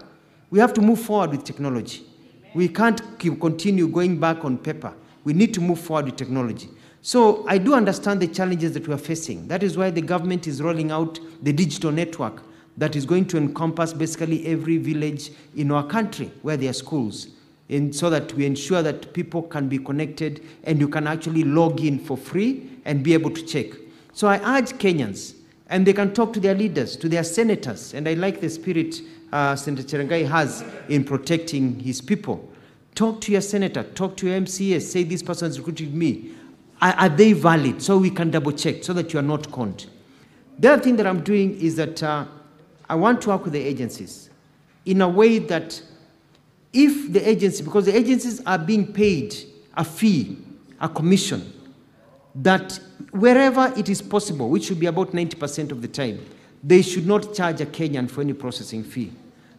We have to move forward with technology. We can't continue going back on paper. We need to move forward with technology. So I do understand the challenges that we are facing. That is why the government is rolling out the digital network that is going to encompass basically every village in our country where there are schools, and so that we ensure that people can be connected and you can actually log in for free and be able to check. So I urge Kenyans, and they can talk to their leaders, to their senators, and I like the spirit Senator Cherangai has in protecting his people. Talk to your senator, talk to your MCS, say this person has recruited me. Are they valid? So we can double check so that you are not conned. The other thing that I'm doing is that I want to work with the agencies in a way that if the agency, because the agencies are being paid a fee, a commission, that wherever it is possible, which should be about 90% of the time, they should not charge a Kenyan for any processing fee.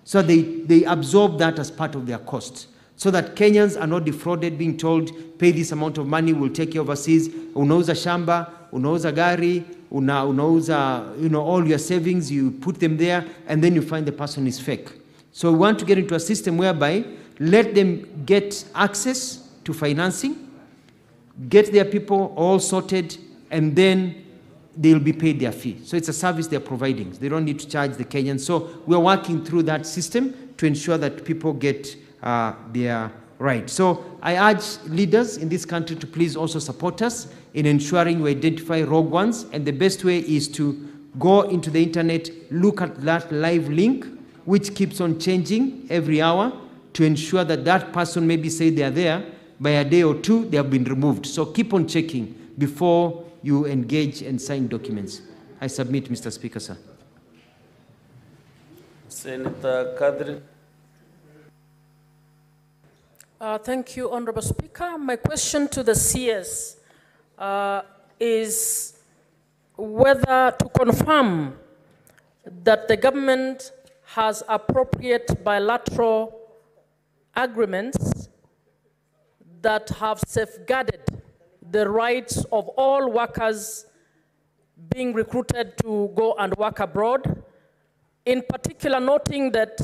So they absorb that as part of their cost, so that Kenyans are not defrauded, being told, pay this amount of money, we'll take you overseas. Unauza shamba, unauza gari, unauza, all your savings, you put them there, and then you find the person is fake. So we want to get into a system whereby let them get access to financing, get their people all sorted, and then they'll be paid their fee. So it's a service they're providing. They don't need to charge the Kenyans. So we're working through that system to ensure that people get their right. So I urge leaders in this country to please also support us in ensuring we identify rogue ones. And the best way is to go into the internet, look at that live link, which keeps on changing every hour, to ensure that that person maybe say they are there, by a day or two, they have been removed. So keep on checking before you engage and sign documents. I submit, Mr. Speaker, sir. Senator Kadri. Thank you, Honorable Speaker. My question to the CS is whether to confirm that the government has appropriate bilateral agreements that have safeguarded the rights of all workers being recruited to go and work abroad, in particular noting that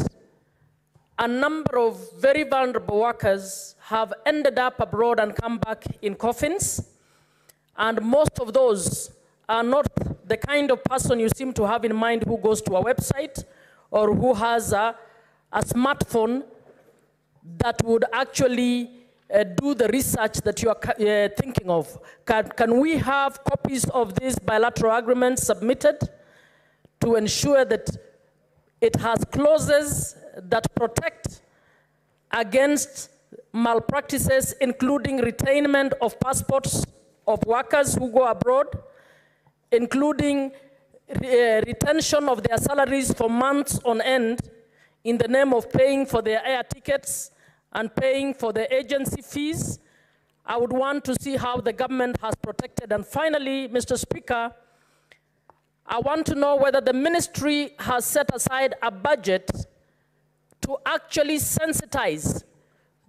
a number of very vulnerable workers have ended up abroad and come back in coffins, and most of those are not the kind of person you seem to have in mind who goes to a website or who has a smartphone that would actually do the research that you are thinking of. Can we have copies of these bilateral agreements submitted to ensure that it has clauses that protect against malpractices, including retainment of passports of workers who go abroad, including retention of their salaries for months on end in the name of paying for their air tickets and paying for the agency fees? I would want to see how the government has protected. And finally, Mr. Speaker, I want to know whether the ministry has set aside a budget to actually sensitize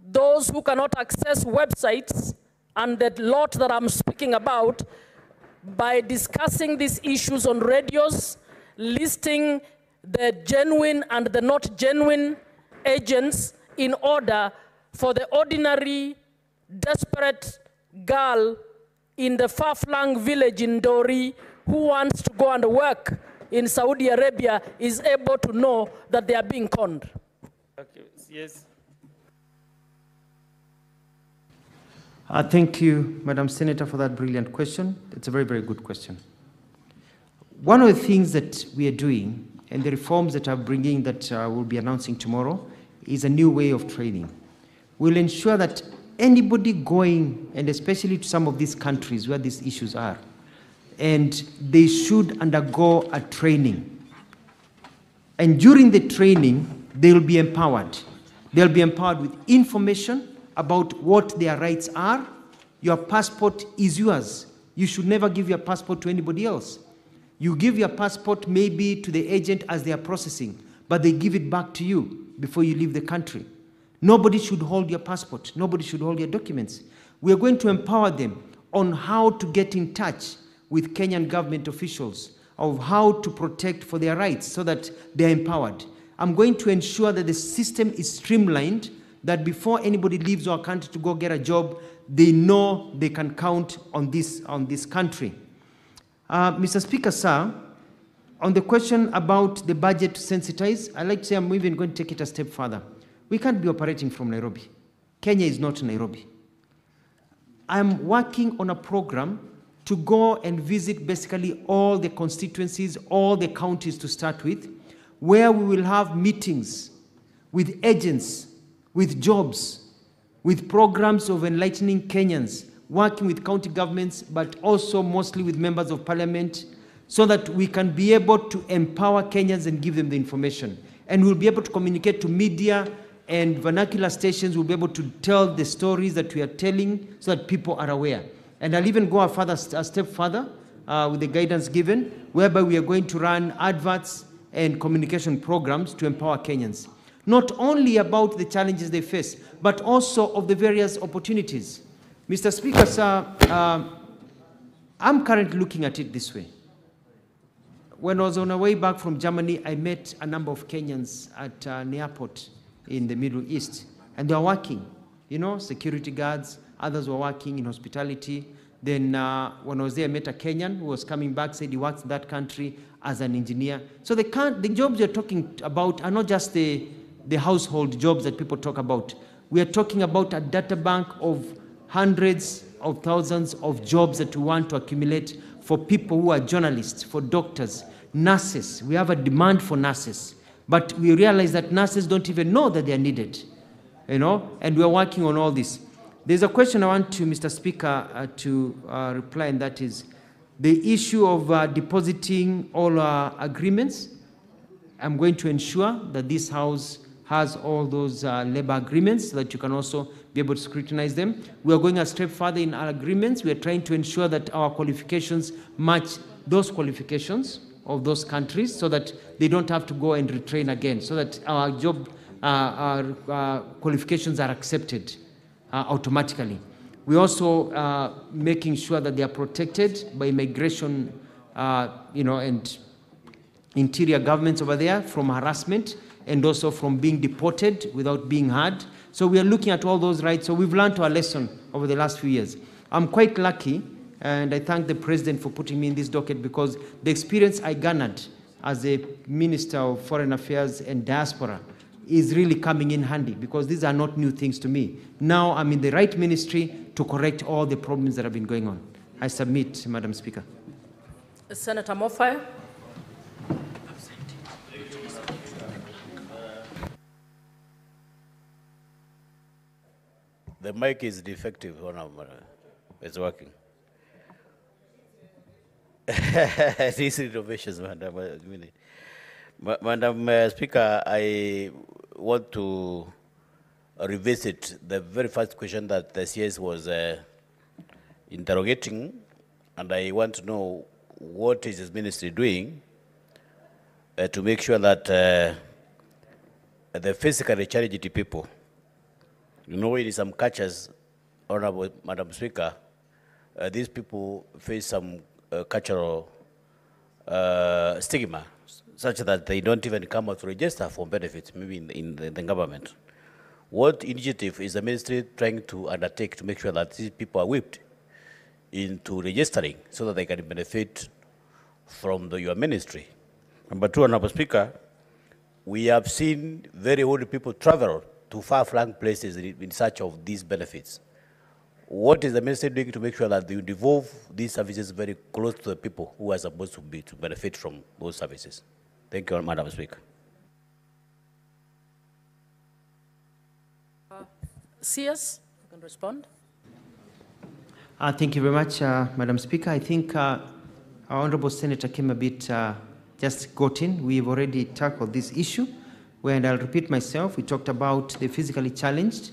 those who cannot access websites and the lot that I'm speaking about by discussing these issues on radios, listing the genuine and the not genuine agents, in order for the ordinary, desperate girl in the far-flung village in Dori who wants to go and work in Saudi Arabia is able to know that they are being conned. Okay, yes. Thank you, Madam Senator, for that brilliant question. It's a very, very good question. One of the things that we are doing, and the reforms that I'm bringing that we'll be announcing tomorrow, is a new way of training. will ensure that anybody going, and especially to some of these countries where these issues are, and they should undergo a training. And during the training, they will be empowered. They'll be empowered with information about what their rights are. Your passport is yours. You should never give your passport to anybody else. You give your passport maybe to the agent as they are processing, but they give it back to you before you leave the country. Nobody should hold your passport. Nobody should hold your documents. We are going to empower them on how to get in touch with Kenyan government officials, of how to protect for their rights so that they're empowered. I'm going to ensure that the system is streamlined, that before anybody leaves our country to go get a job, they know they can count on this country. Mr. Speaker, sir, on the question about the budget to sensitize, I'd like to say I'm even going to take it a step further. We can't be operating from Nairobi. Kenya is not Nairobi. I'm working on a program to go and visit basically all the constituencies, all the counties to start with, where we will have meetings with agents, with jobs, with programs of enlightening Kenyans, working with county governments, but also mostly with members of parliament, so that we can be able to empower Kenyans and give them the information. And we'll be able to communicate to media and vernacular stations. We'll be able to tell the stories that we are telling so that people are aware. And I'll even go a step further with the guidance given, whereby we are going to run adverts and communication programs to empower Kenyans. Not only about the challenges they face, but also of the various opportunities. Mr. Speaker, sir, I'm currently looking at it this way. When I was on my way back from Germany, I met a number of Kenyans at an airport in the Middle East, and they were working, you know, security guards, others were working in hospitality. Then when I was there, I met a Kenyan who was coming back, said he works in that country as an engineer. So the jobs you're talking about are not just the household jobs that people talk about. We are talking about a data bank of hundreds of thousands of jobs that we want to accumulate for people who are journalists, for doctors, nurses. We have a demand for nurses, but we realize that nurses don't even know that they are needed, you know, and we are working on all this. There's a question I want to, Mr. Speaker, to reply, and that is the issue of depositing all our agreements. I'm going to ensure that this House has all those labor agreements so that you can also be able to scrutinize them. We are going a step further in our agreements. We are trying to ensure that our qualifications match those qualifications of those countries so that they don't have to go and retrain again, so that our job our qualifications are accepted automatically. We're also making sure that they are protected by immigration, you know, and interior governments over there from harassment and also from being deported without being heard. So we are looking at all those rights. So we've learned our lesson over the last few years. I'm quite lucky, and I thank the President for putting me in this docket, because the experience I garnered as a Minister of Foreign Affairs and Diaspora is really coming in handy, because these are not new things to me. Now I'm in the right ministry to correct all the problems that have been going on. I submit, Madam Speaker. Senator Moffatt. The mic is defective. It's working. These innovations, Madam Speaker, I want to revisit the very first question that the CS was interrogating, and I want to know what is his ministry doing to make sure that the physically challenged people, you know, in some cultures, Honorable Madam Speaker, these people face some cultural stigma, such that they don't even come out to register for benefits, maybe in the government. What initiative is the ministry trying to undertake to make sure that these people are whipped into registering so that they can benefit from your ministry? Number two, Honorable Speaker, we have seen very old people travel to far-flung places in search of these benefits. What is the ministry doing to make sure that you devolve these services very close to the people who are supposed to benefit from those services? Thank you, Madam Speaker. CS, you can respond. Thank you very much, Madam Speaker. I think our Honorable Senator came a bit just got in. We've already tackled this issue, and I'll repeat myself. We talked about the physically challenged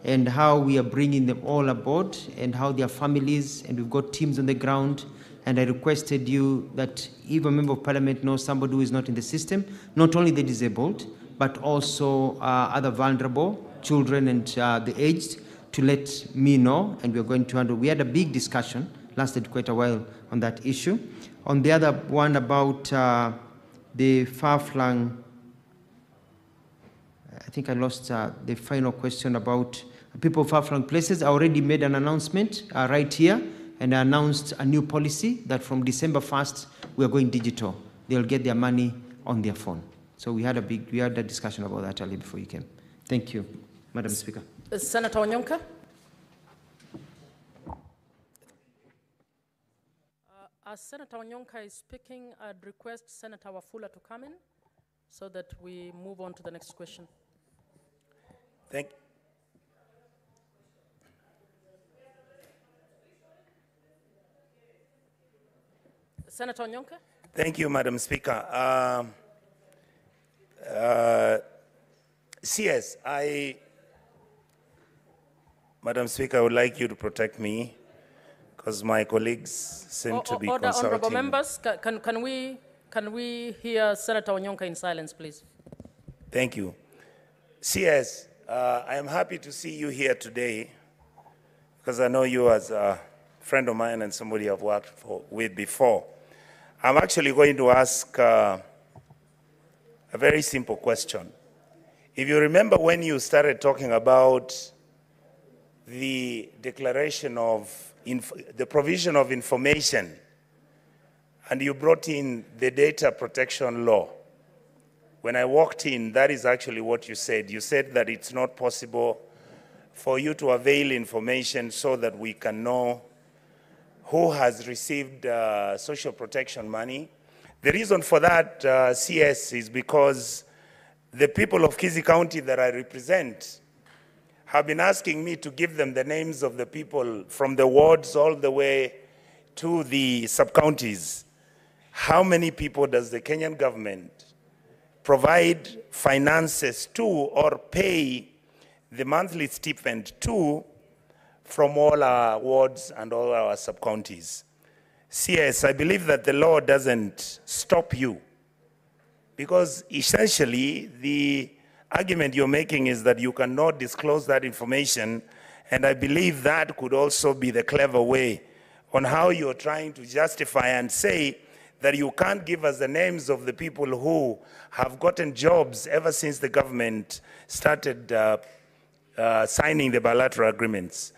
and how we are bringing them all aboard and how their families, and we've got teams on the ground. And I requested you that if a member of parliament knows somebody who is not in the system, not only the disabled, but also other vulnerable children and the aged, to let me know, and we're going to handle. We had a big discussion, lasted quite a while on that issue. On the other one about the far-flung, I think I lost the final question about people far-flung places. I already made an announcement right here, and I announced a new policy that from December 1st, we are going digital. They'll get their money on their phone. So we had a discussion about that earlier before you came. Thank you, Madam Speaker. Senator Onyonka. As Senator Onyonka is speaking, I'd request Senator Wafula to come in so that we move on to the next question. Thank you. Senator Onyonka. Thank you, Madam Speaker. CS, Madam Speaker, I would like you to protect me because my colleagues seem to be consulting. Honorable members, can we hear Senator Onyonka in silence, please? Thank you. CS, I am happy to see you here today because I know you as a friend of mine and somebody I've worked with before. I'm actually going to ask a very simple question. If you remember when you started talking about the declaration of the provision of information, and you brought in the data protection law. When I walked in, that is actually what you said. You said that it's not possible for you to avail information so that we can know who has received social protection money. The reason for that, CS, is because the people of Kisii County that I represent have been asking me to give them the names of the people from the wards all the way to the sub-counties. How many people does the Kenyan government provide finances to or pay the monthly stipend to from all our wards and all our sub-counties? CS, I believe that the law doesn't stop you because essentially the argument you're making is that you cannot disclose that information, and I believe that could also be the clever way on how you're trying to justify and say that you can't give us the names of the people who have gotten jobs ever since the government started signing the bilateral agreements.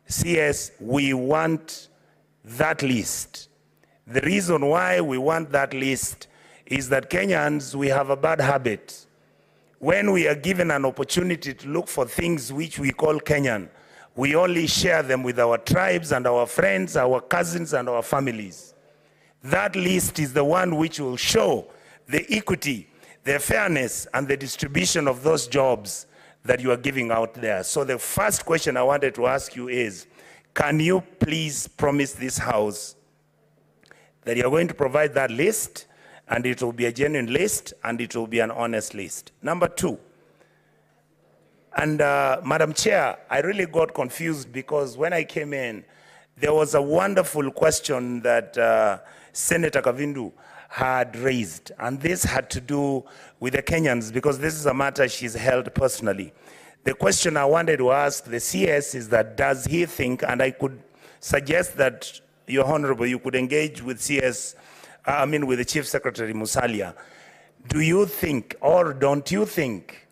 CS, we want that list. The reason why we want that list is that Kenyans, we have a bad habit. When we are given an opportunity to look for things which we call Kenyan, we only share them with our tribes and our friends, our cousins and our families. That list is the one which will show the equity, the fairness and the distribution of those jobs that you are giving out there. So the first question I wanted to ask you is, can you please promise this House that you're going to provide that list, and it will be a genuine list, and it will be an honest list? Number two, and Madam Chair, I really got confused because when I came in, there was a wonderful question that Senator Kavindu had raised, and this had to do with the Kenyans because this is a matter she's held personally. The question I wanted to ask the CS is that does he think, and I could suggest that, Your Honorable, you could engage with CS, with the Chief Secretary Musalia. Do you think, or don't you think,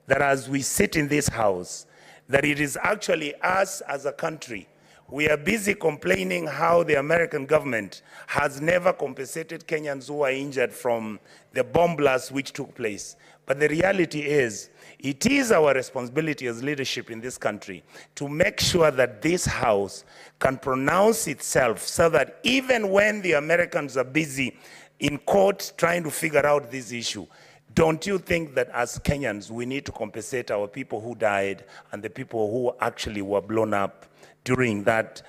that as we sit in this House, that it is actually us as a country, we are busy complaining how the American government has never compensated Kenyans who are injured from the bomb blast which took place. But the reality is, it is our responsibility as leadership in this country to make sure that this House can pronounce itself so that even when the Americans are busy in court trying to figure out this issue, don't you think that as Kenyans, we need to compensate our people who died and the people who actually were blown up during that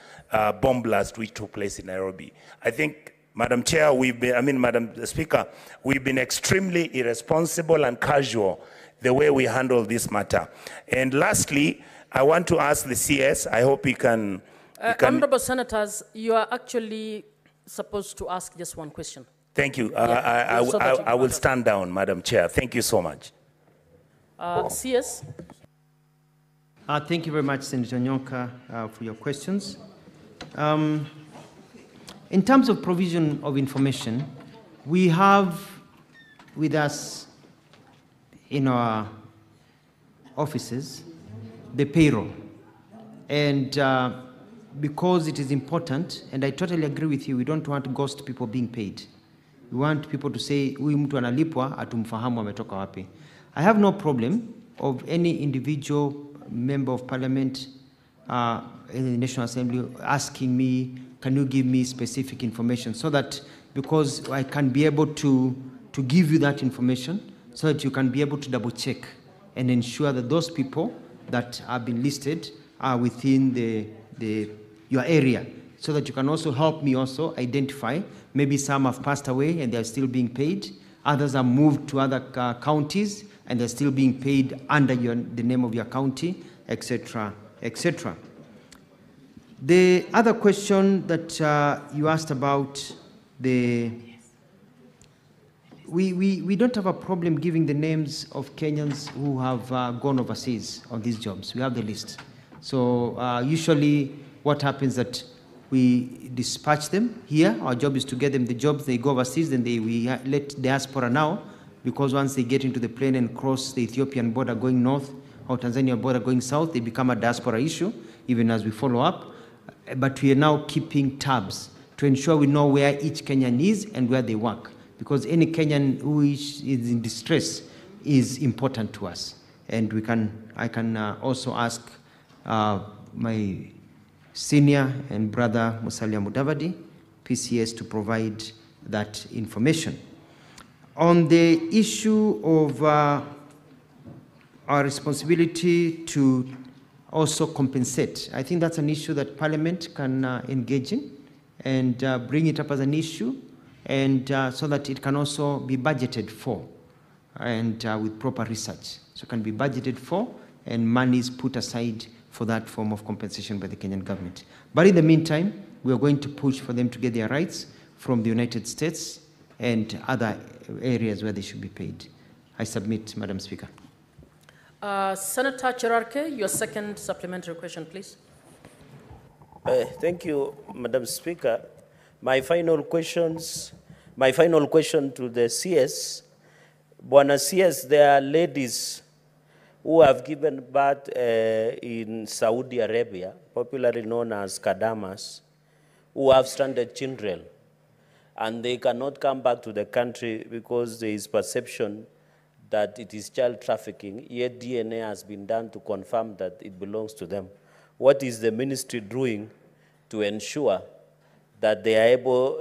bomb blast which took place in Nairobi? I think, Madam Chair, Madam Speaker, we've been extremely irresponsible and casual the way we handle this matter. And lastly, I want to ask the CS, I hope you can... Honorable Senators, you are actually supposed to ask just one question. Thank you. Yeah, I will stand down, Madam Chair. Thank you so much. CS? Thank you very much, Senator Nyonka, for your questions. In terms of provision of information, we have with us in our offices the payroll. And because it is important, and I totally agree with you, we don't want ghost people being paid. We want people to say, huyu mtu analipwa, atumfahamu ametoka wapi. I have no problem of any individual member of parliament in the National Assembly asking me, can you give me specific information, so that, because I can be able to give you that information, so that you can be able to double check and ensure that those people that have been listed are within your area, so that you can also help me also identify, maybe some have passed away and they're still being paid, others are moved to other counties and they're still being paid under the name of your county, etc., etc. The other question that you asked about, we don't have a problem giving the names of Kenyans who have gone overseas on these jobs. We have the list. So usually what happens that we dispatch them here. Our job is to get them the jobs. They go overseas, then we let diaspora now, because once they get into the plane and cross the Ethiopian border going north or Tanzania border going south, they become a diaspora issue, even as we follow up. But we are now keeping tabs to ensure we know where each Kenyan is and where they work, because any Kenyan who is in distress is important to us. And I can also ask my senior and brother Musalia Mudavadi, PCS, to provide that information. On the issue of our responsibility to also compensate, I think that's an issue that Parliament can engage in and bring it up as an issue, and so that it can also be budgeted for, and with proper research. So it can be budgeted for and money is put aside for that form of compensation by the Kenyan government. But in the meantime, we are going to push for them to get their rights from the United States and other areas where they should be paid. I submit, Madam Speaker. Senator Cherarke, your second supplementary question, please. Thank you, Madam Speaker. My final question to the CS. Bwana CS, there are ladies who have given birth in Saudi Arabia, popularly known as Kadamas, who have stranded children, and they cannot come back to the country because there is perception that it is child trafficking, yet DNA has been done to confirm that it belongs to them. What is the ministry doing to ensure that they are able,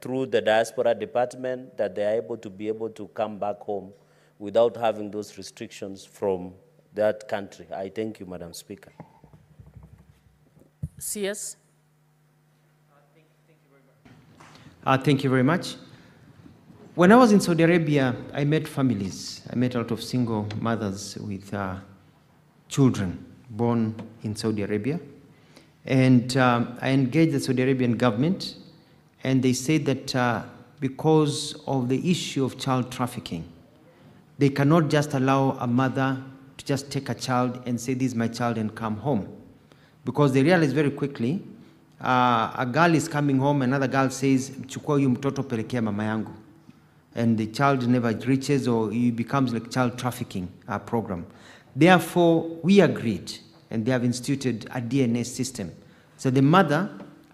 through the diaspora department, that they are able to come back home without having those restrictions from that country? I thank you, Madam Speaker. CS? Thank you very much. When I was in Saudi Arabia, I met families. I met a lot of single mothers with children born in Saudi Arabia. And I engaged the Saudi Arabian government, and they said that because of the issue of child trafficking, they cannot just allow a mother to just take a child and say, this is my child, and come home. Because they realize very quickly, a girl is coming home, another girl says, chukua huyu mtoto pelekea mama yangu. And the child never reaches, or it becomes like child trafficking program. Therefore, we agreed, and they have instituted a DNA system. So the mother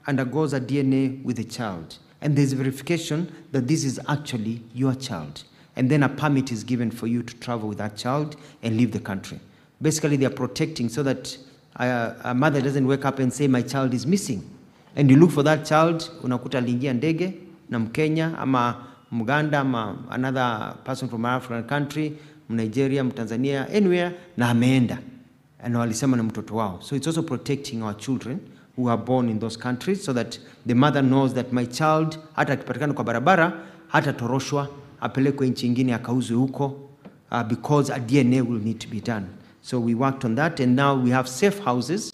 undergoes a DNA with the child, and there's verification that this is actually your child. And then a permit is given for you to travel with that child and leave the country. Basically, they are protecting so that a mother doesn't wake up and say, my child is missing. And you look for that child, unakuta aliingia ndege na Mkenya ama Muganda, another person from an African country, Nigeria, Tanzania, anywhere, na ameenda. Na walisema na mtoto wao. So it's also protecting our children who are born in those countries so that the mother knows that my child, hata akipatikana kwa barabara, hata toroshwa, apelekwe nchi nyingine akauzwe huko, because a DNA will need to be done. So we worked on that, and now we have safe houses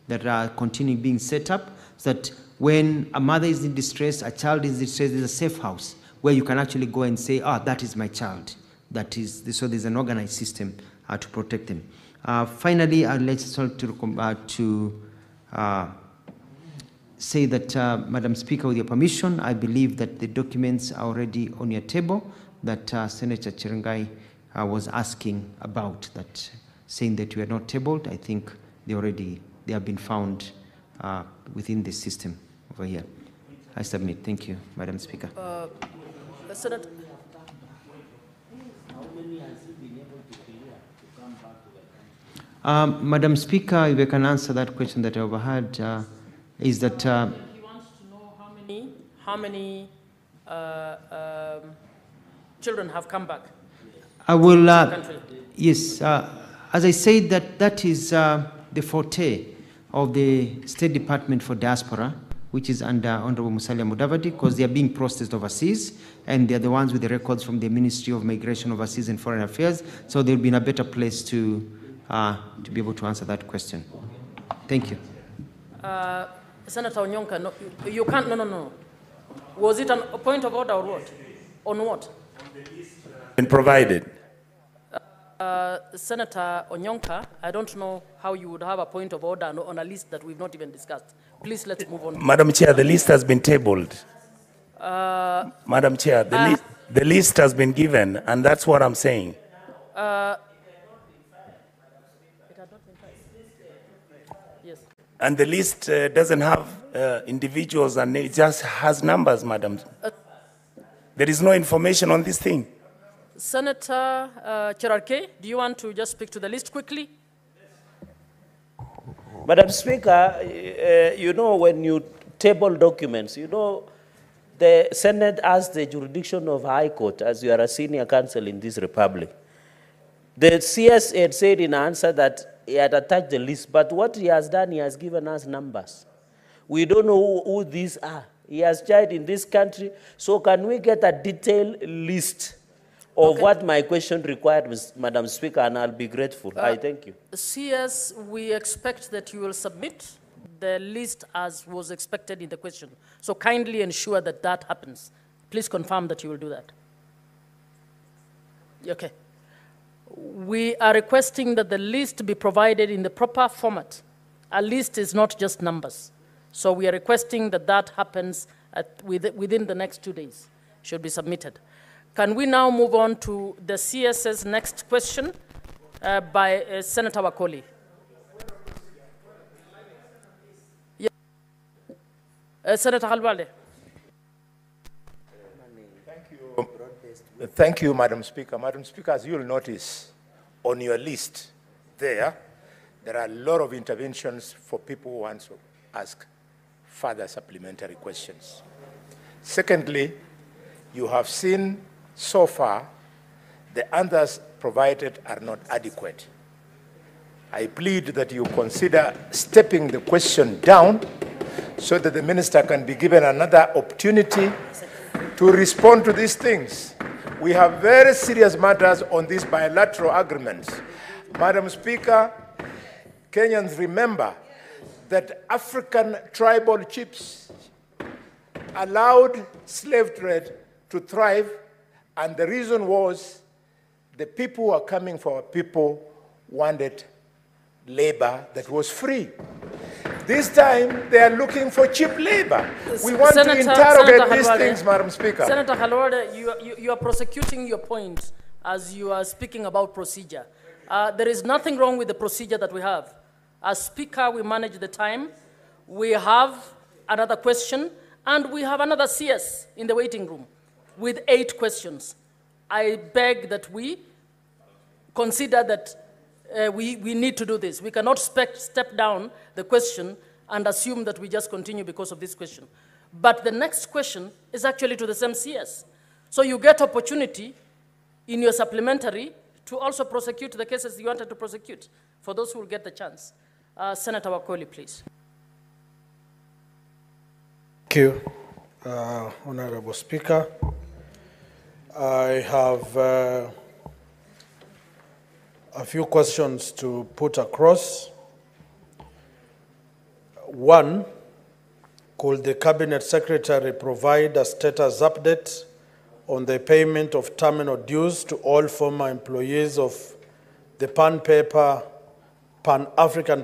that are continuing being set up so that when a mother is in distress, a child is in distress, there's a safe house where you can actually go and say, that is my child. So there's an organized system to protect them. Finally, I'd like to say that, Madam Speaker, with your permission, I believe that the documents are already on your table that Senator Chirangai was asking about, that saying that we are not tabled. I think they have been found within the system over here. I submit. Thank you, Madam Speaker. Senator. Madam Speaker, if I can answer that question that I overheard, is that... he wants to know how many children have come back. I will... yes, as I said, that is the forte of the State Department for Diaspora, which is under Honorable Musalia Mudavadi, because they are being processed overseas, and they're the ones with the records from the Ministry of Migration, Overseas and Foreign Affairs, so they'll be in a better place to be able to answer that question. Thank you. Senator Onyonka, no, you can't, no. Was it a point of order or what? On what? Been provided. Senator Onyonka, I don't know how you would have a point of order on a list that we've not even discussed. Please, let's move on. Madam Chair, the list has been tabled. Madam Chair, the list has been given, and that's what I'm saying. Yes. And the list doesn't have individuals, and it just has numbers, Madam. There is no information on this thing. Senator Cherarke, do you want to just speak to the list quickly? Madam Speaker, you know, when you table documents, you know, the Senate has the jurisdiction of High Court, as you are a senior counsel in this republic. The CS had said in answer that he had attached the list, but what he has done, he has given us numbers. We don't know who these are. He has child in this country, so can we get a detailed list of what my question required, Madam Speaker, and I'll be grateful. I thank you. CS, we expect that you will submit the list as was expected in the question. So kindly ensure that that happens. Please confirm that you will do that. Okay. We are requesting that the list be provided in the proper format. A list is not just numbers. So we are requesting that that happens within the next 2 days. Should be submitted. Can we now move on to the CS's next question by Senator Wakoli? Yeah. Senator Halwale. Thank you, Madam Speaker. Madam Speaker, as you'll notice, on your list there are a lot of interventions for people who want to ask further supplementary questions. Secondly, you have seen so far the answers provided are not adequate. I plead that you consider stepping the question down so that the minister can be given another opportunity to respond to these things. We have very serious matters on these bilateral agreements. Madam Speaker, Kenyans remember that African tribal chiefs allowed slave trade to thrive, and the reason was the people who are coming for our people wanted labor that was free. This time, they are looking for cheap labor. We want to interrogate these things, Madam Speaker. Senator Halwale, you are prosecuting your point as you are speaking about procedure. There is nothing wrong with the procedure that we have. As Speaker, we manage the time. We have another question, and we have another CS in the waiting room with 8 questions. I beg that we consider that we need to do this. We cannot step down the question and assume that we just continue because of this question. But the next question is actually to the same CS. So you get opportunity in your supplementary to also prosecute the cases you wanted to prosecute, for those who will get the chance. Senator Wakoli, please. Thank you, Honorable Speaker. I have a few questions to put across. One, could the Cabinet Secretary provide a status update on the payment of terminal dues to all former employees of the Pan-African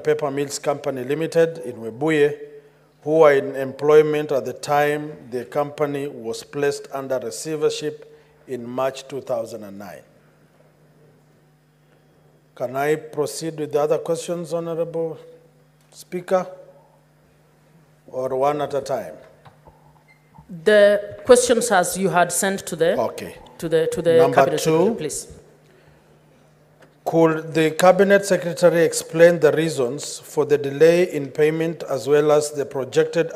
Paper Mills Company Limited in Webuye, who were in employment at the time the company was placed under receivership in March 2009. Can I proceed with the other questions, Honorable Speaker, or one at a time? The questions as you had sent to the Number Cabinet two, Secretary, please. Could the Cabinet Secretary explain the reasons for the delay in payment as well as the projected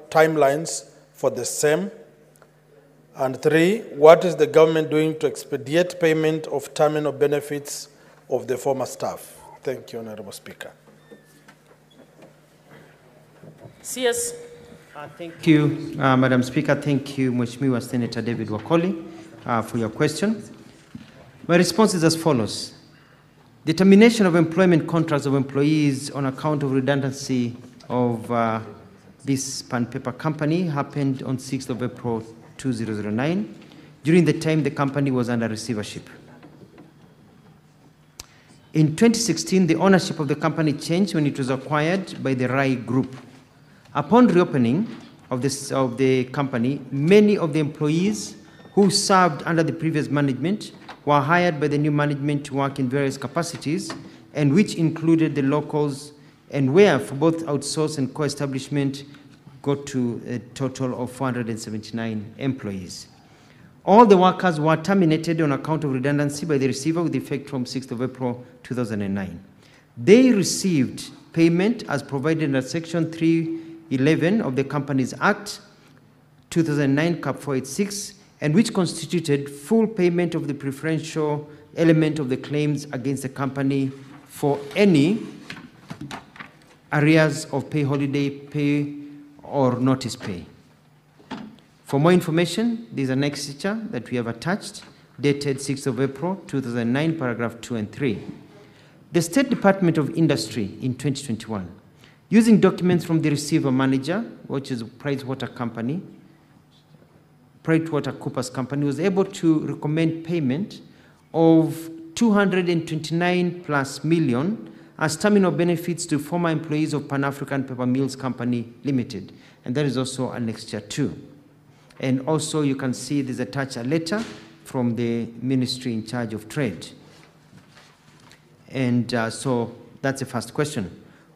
timelines for the same? And three, what is the government doing to expedite payment of terminal benefits of the former staff? Thank you, Honorable Speaker. CS. Thank you, Madam Speaker. Thank you, Mheshimiwa Senator David Wakoli, for your question. My response is as follows. The termination of employment contracts of employees on account of redundancy of this Pan Paper company happened on 6th of April 2009, during the time the company was under receivership. In 2016, the ownership of the company changed when it was acquired by the Rai Group. Upon reopening of the company, many of the employees who served under the previous management were hired by the new management to work in various capacities, and which included the locals, and where for both outsource and co-establishment got to a total of 479 employees. All the workers were terminated on account of redundancy by the receiver with effect from 6th of April 2009. They received payment as provided under Section 311 of the Companies Act 2009 Cap 486, and which constituted full payment of the preferential element of the claims against the company for any arrears of pay, holiday pay, or notice pay. For more information, there is an exchequer that we have attached, dated 6th of April 2009, paragraph 2 and 3. The State Department of Industry in 2021, using documents from the receiver manager, which is PricewaterCoopers company, was able to recommend payment of 229 plus million as terminal benefits to former employees of Pan-African Paper Mills Company Limited. And that is also annexure 2. And also you can see there's attached a letter from the ministry in charge of trade. And so that's the first question.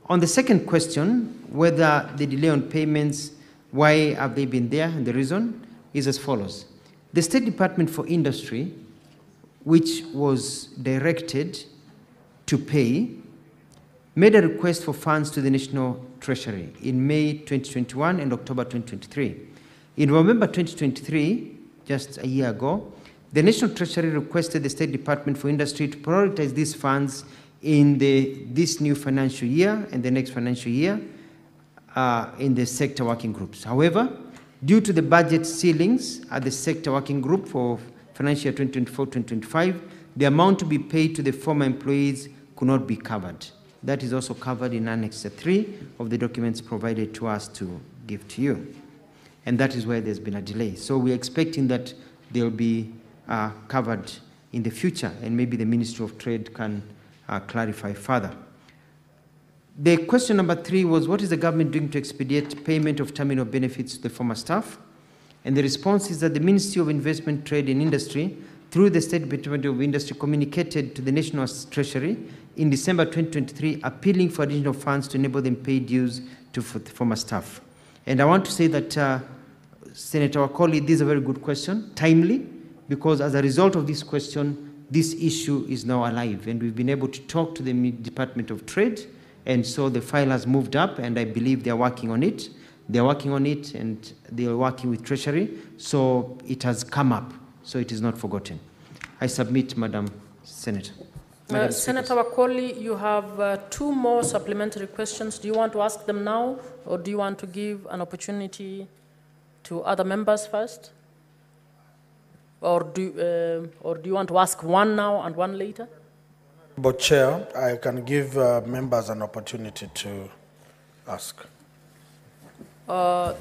On the second question, whether the delay on payments, why have they been there, and the reason is as follows. The State Department for Industry, which was directed to pay, made a request for funds to the National Treasury in May 2021 and October 2023. In November 2023, just a year ago, the National Treasury requested the State Department for Industry to prioritize these funds in this new financial year and the next financial year in the sector working groups. However, due to the budget ceilings at the sector working group for financial year 2024-2025, the amount to be paid to the former employees could not be covered. That is also covered in Annex 3 of the documents provided to us to give to you. And that is why there's been a delay. So we're expecting that they'll be covered in the future, and maybe the Ministry of Trade can clarify further. The question number 3 was, what is the government doing to expedite payment of terminal benefits to the former staff? And the response is that the Ministry of Investment, Trade and Industry, through the State Department of Industry, communicated to the National Treasury in December 2023, appealing for additional funds to enable them pay dues to former staff. And I want to say that, Senator Wakoli, this is a very good question, timely, because as a result of this question, this issue is now alive, and we've been able to talk to the Department of Trade, and so the file has moved up, and I believe they're working on it. They're working on it, and they're working with Treasury, so it has come up. so it is not forgotten. I submit, Madam Senator. Madam Senator Wakoli, you have 2 more supplementary questions. Do you want to ask them now, or do you want to give an opportunity to other members first? Or do you want to ask one now and one later? But Chair, I can give members an opportunity to ask.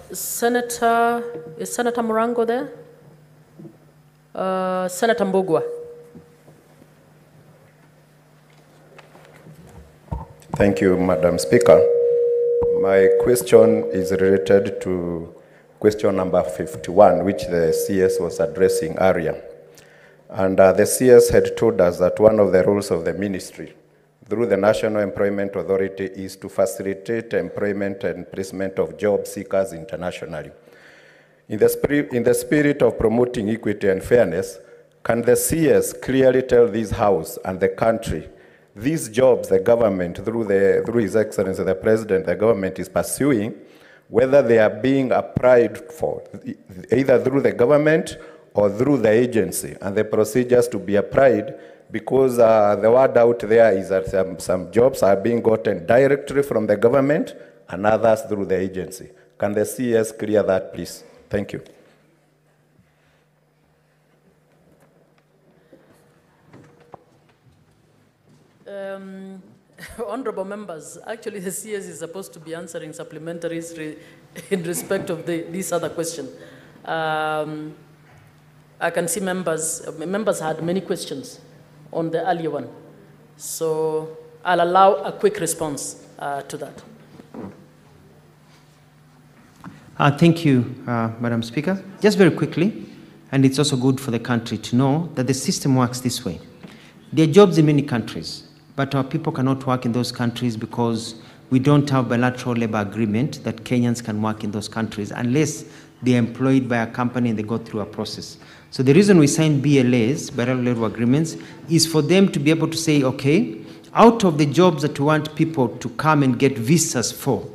Is Senator Murango there? Senator Mbugua. Thank you, Madam Speaker. My question is related to question number 51, which the CS was addressing earlier. And the CS had told us that one of the roles of the ministry through the National Employment Authority is to facilitate employment and placement of job seekers internationally. In the spirit of promoting equity and fairness, can the CS clearly tell this House and the country these jobs the government, through His Excellency the President, the government is pursuing, whether they are being applied for, either through the government or through the agency, and the procedures to be applied, because the word out there is that some jobs are being gotten directly from the government and others through the agency. Can the CS clear that, please? Thank you. Honorable members, actually the CS is supposed to be answering supplementaries in respect of this other question. I can see members had many questions on the earlier one. So I'll allow a quick response to that. Thank you, Madam Speaker. Just very quickly, and it's also good for the country to know that the system works this way. There are jobs in many countries, but our people cannot work in those countries because we don't have bilateral labor agreement that Kenyans can work in those countries unless they are employed by a company and they go through a process. So the reason we sign BLAs, bilateral labor agreements, is for them to be able to say, okay, out of the jobs that we want people to come and get visas for,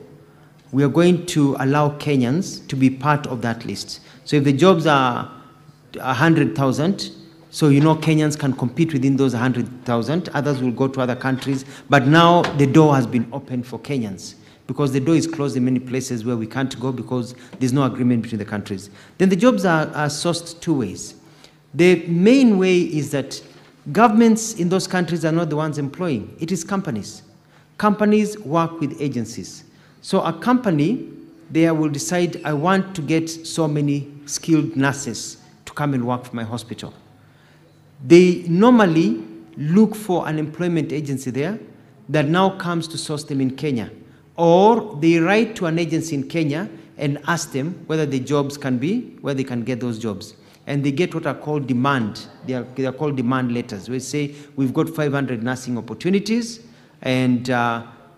we are going to allow Kenyans to be part of that list. So if the jobs are 100,000, so you know Kenyans can compete within those 100,000, others will go to other countries, but now the door has been opened for Kenyans because the door is closed in many places where we can't go because there's no agreement between the countries. Then the jobs are sourced 2 ways. The main way is that governments in those countries are not the ones employing, it is companies. Companies work with agencies. So a company there will decide, I want to get so many skilled nurses to come and work for my hospital. They normally look for an employment agency there that now comes to source them in Kenya. Or they write to an agency in Kenya and ask them whether the jobs can be, where they can get those jobs. And they get what are called demand. They are called demand letters. We say, we've got 500 nursing opportunities, and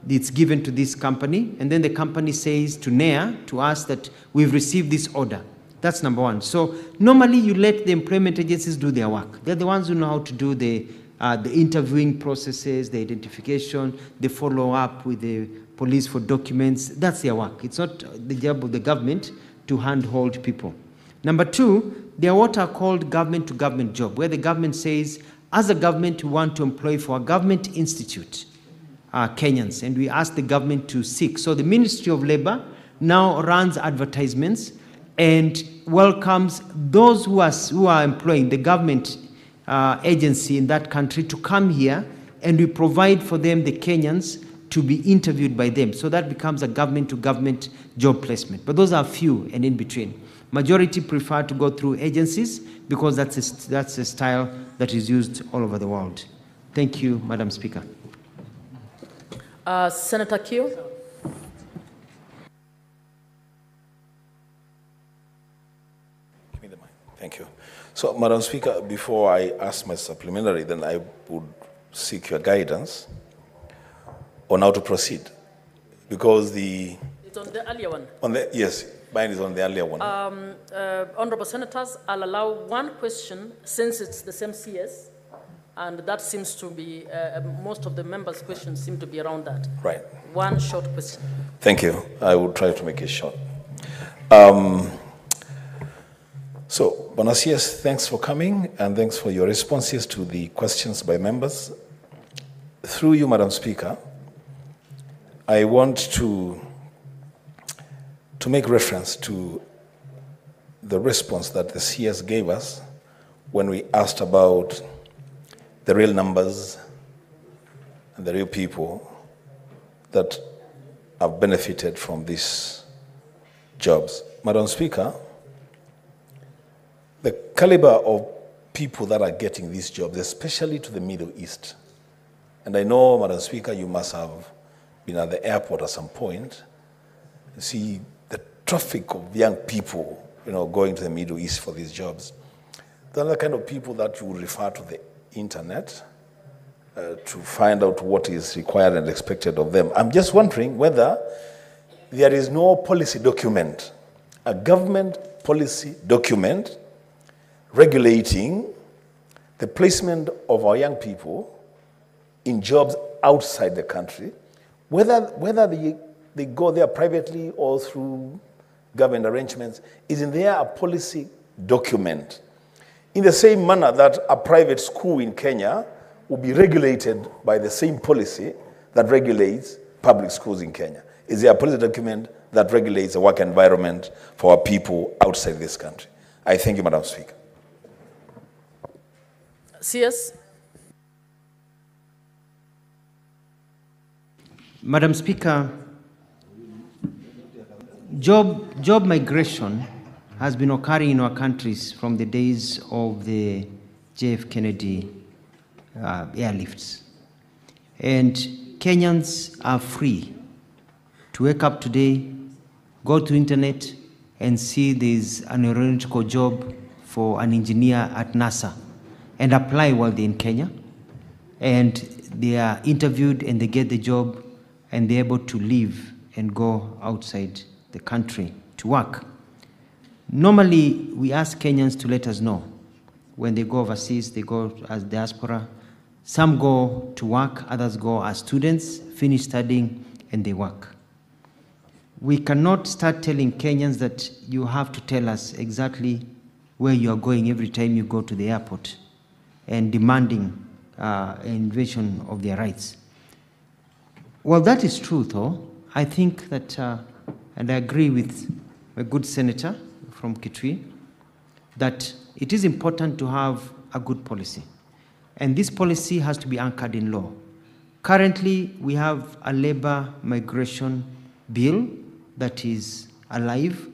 it's given to this company. And then the company says to NEA, to us, that we've received this order. That's number one. So normally you let the employment agencies do their work. They're the ones who know how to do the interviewing processes, the identification, the follow-up with the police for documents. That's their work. It's not the job of the government to handhold people. Number two, there are what are called government-to-government job, where the government says, as a government, we want to employ for a government institute Kenyans, and we ask the government to seek. So the Ministry of Labor now runs advertisements and welcomes those who are employing the government agency in that country to come here, and we provide for them, the Kenyans, to be interviewed by them. So that becomes a government-to-government job placement. But those are few and in between. Majority prefer to go through agencies because that's a style that is used all over the world. Thank you, Madam Speaker. Senator Kio. Give me the mic. Thank you. So, Madam Speaker, before I ask my supplementary, then I would seek your guidance on how to proceed, because it's on the earlier one. Yes, mine is on the earlier one. Honorable Senators, I'll allow one question since it's the same CS, and that seems to be, most of the members' questions seem to be around that. Right. One short question. Thank you. I will try to make it short. So, Bonasias, thanks for coming and thanks for your responses to the questions by members. Through you, Madam Speaker, I want to make reference to the response that the CS gave us when we asked about the real numbers and the real people that have benefited from these jobs. Madam Speaker, the caliber of people that are getting these jobs, especially to the Middle East, and I know, Madam Speaker, you must have been at the airport at some point, you see the traffic of young people, going to the Middle East for these jobs. They're the kind of people that you would refer to the internet to find out what is required and expected of them. I'm just wondering whether there is no policy document, a government policy document regulating the placement of our young people in jobs outside the country, whether they go there privately or through government arrangements. Isn't there a policy document? In the same manner that a private school in Kenya will be regulated by the same policy that regulates public schools in Kenya. Is there a policy document that regulates the work environment for our people outside this country? I thank you, Madam Speaker. CS. Madam Speaker, job migration has been occurring in our countries from the days of the JF Kennedy airlifts. And Kenyans are free to wake up today, go to internet, and see there's an aeronautical job for an engineer at NASA and apply while they're in Kenya. And they are interviewed and they get the job and they're able to leave and go outside the country to work. Normally, we ask Kenyans to let us know. When they go overseas, they go as diaspora. Some go to work, others go as students, finish studying, and they work. We cannot start telling Kenyans that you have to tell us exactly where you are going every time you go to the airport and demanding invasion of their rights. Well, that is true, though. I think that, and I agree with a good senator from Kitui, that it is important to have a good policy. And this policy has to be anchored in law. Currently, we have a labor migration bill that is alive,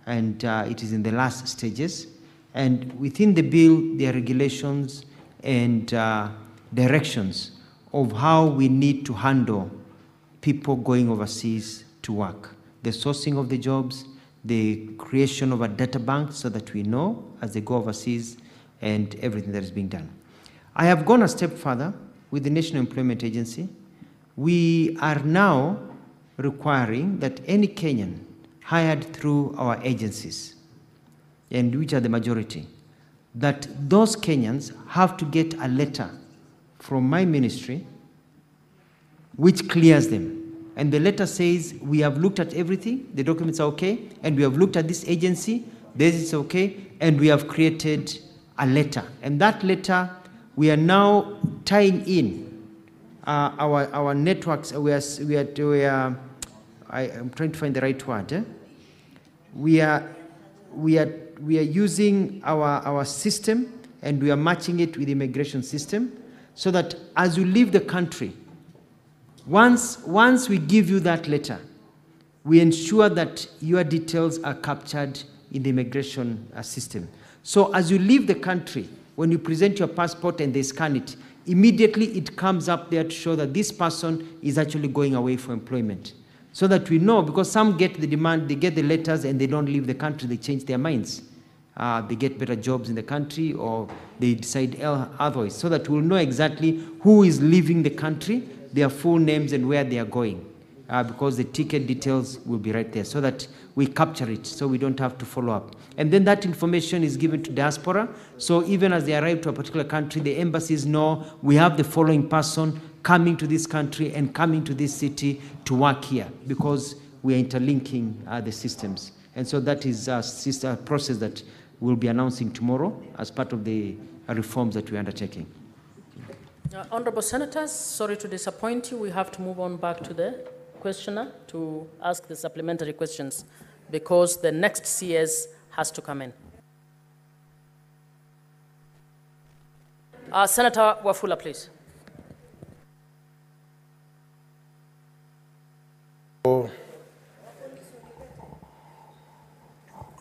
and it is in the last stages. And within the bill, there are regulations and directions of how we need to handle people going overseas to work. The sourcing of the jobs, the creation of a data bank so that we know as they go overseas and everything that is being done. I have gone a step further with the National Employment Agency. We are now requiring that any Kenyan hired through our agencies, and which are the majority, that those Kenyans have to get a letter from my ministry which clears them. And the letter says, we have looked at everything, the documents are okay, and we have looked at this agency, this is okay, and we have created a letter. And that letter, we are now tying in our networks. I'm trying to find the right word. We are using our system, and we are matching it with the immigration system, so that as you leave the country, once we give you that letter, we ensure that your details are captured in the immigration system. So as you leave the country, when you present your passport and they scan it, immediately it comes up there to show that this person is actually going away for employment. So that we know, because some get the demand, they get the letters and they don't leave the country, they change their minds. They get better jobs in the country or they decide otherwise, so that we'll know exactly who is leaving the country, their full names and where they are going, because the ticket details will be right there, so that we capture it, so we don't have to follow up. And then that information is given to diaspora, so even as they arrive to a particular country, the embassies know we have the following person coming to this country and coming to this city to work here, because we are interlinking the systems. And so that is a process that we'll be announcing tomorrow as part of the reforms that we're undertaking. Honorable Senators, sorry to disappoint you. We have to move on back to the questioner to ask the supplementary questions because the next CS has to come in. Senator Wafula, please.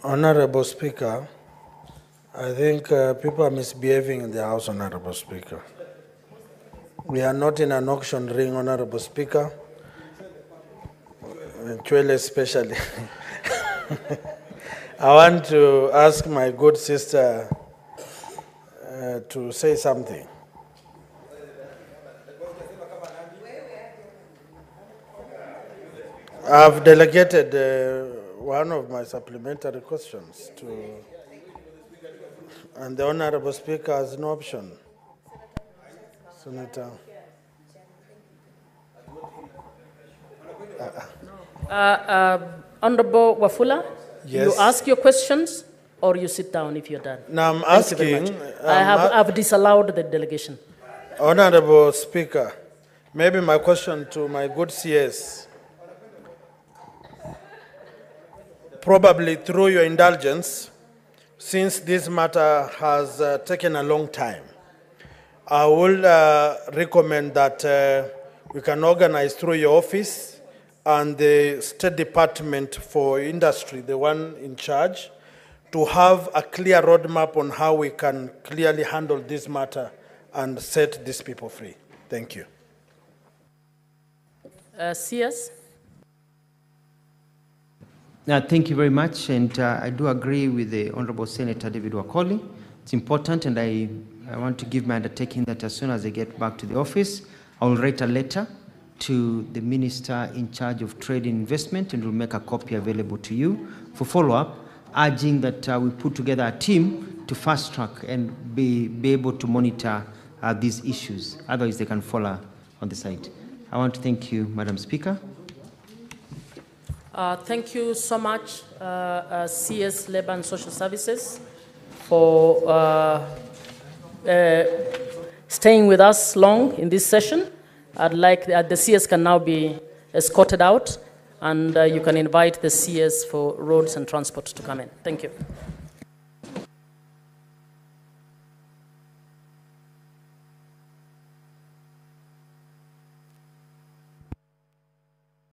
Honorable Speaker, I think people are misbehaving in the House, Honorable Speaker. We are not in an auction ring, Honorable Speaker. Chwele especially. I want to ask my good sister to say something. I've delegated one of my supplementary questions to, and the Honorable Speaker has no option. Senator. Honorable Wafula, Yes. you ask your questions or you sit down if you're done. Now I'm Thank you very asking. much. I've disallowed the delegation. Honorable Speaker, maybe my question to my good CS. Probably through your indulgence, since this matter has taken a long time, I will recommend that we can organize through your office and the State Department for Industry, the one in charge, to have a clear roadmap on how we can clearly handle this matter and set these people free. Thank you. CS? Thank you very much, and I do agree with the Honorable Senator David Wakoli. It's important, and I want to give my undertaking that as soon as I get back to the office, I will write a letter to the Minister in charge of Trade and Investment, and will make a copy available to you for follow-up, urging that we put together a team to fast-track and be able to monitor these issues. Otherwise, they can fall on the side. I want to thank you, Madam Speaker. Thank you so much, CS Labor and Social Services, for staying with us long in this session. I'd like the CS can now be escorted out, and you can invite the CS for roads and transport to come in. Thank you.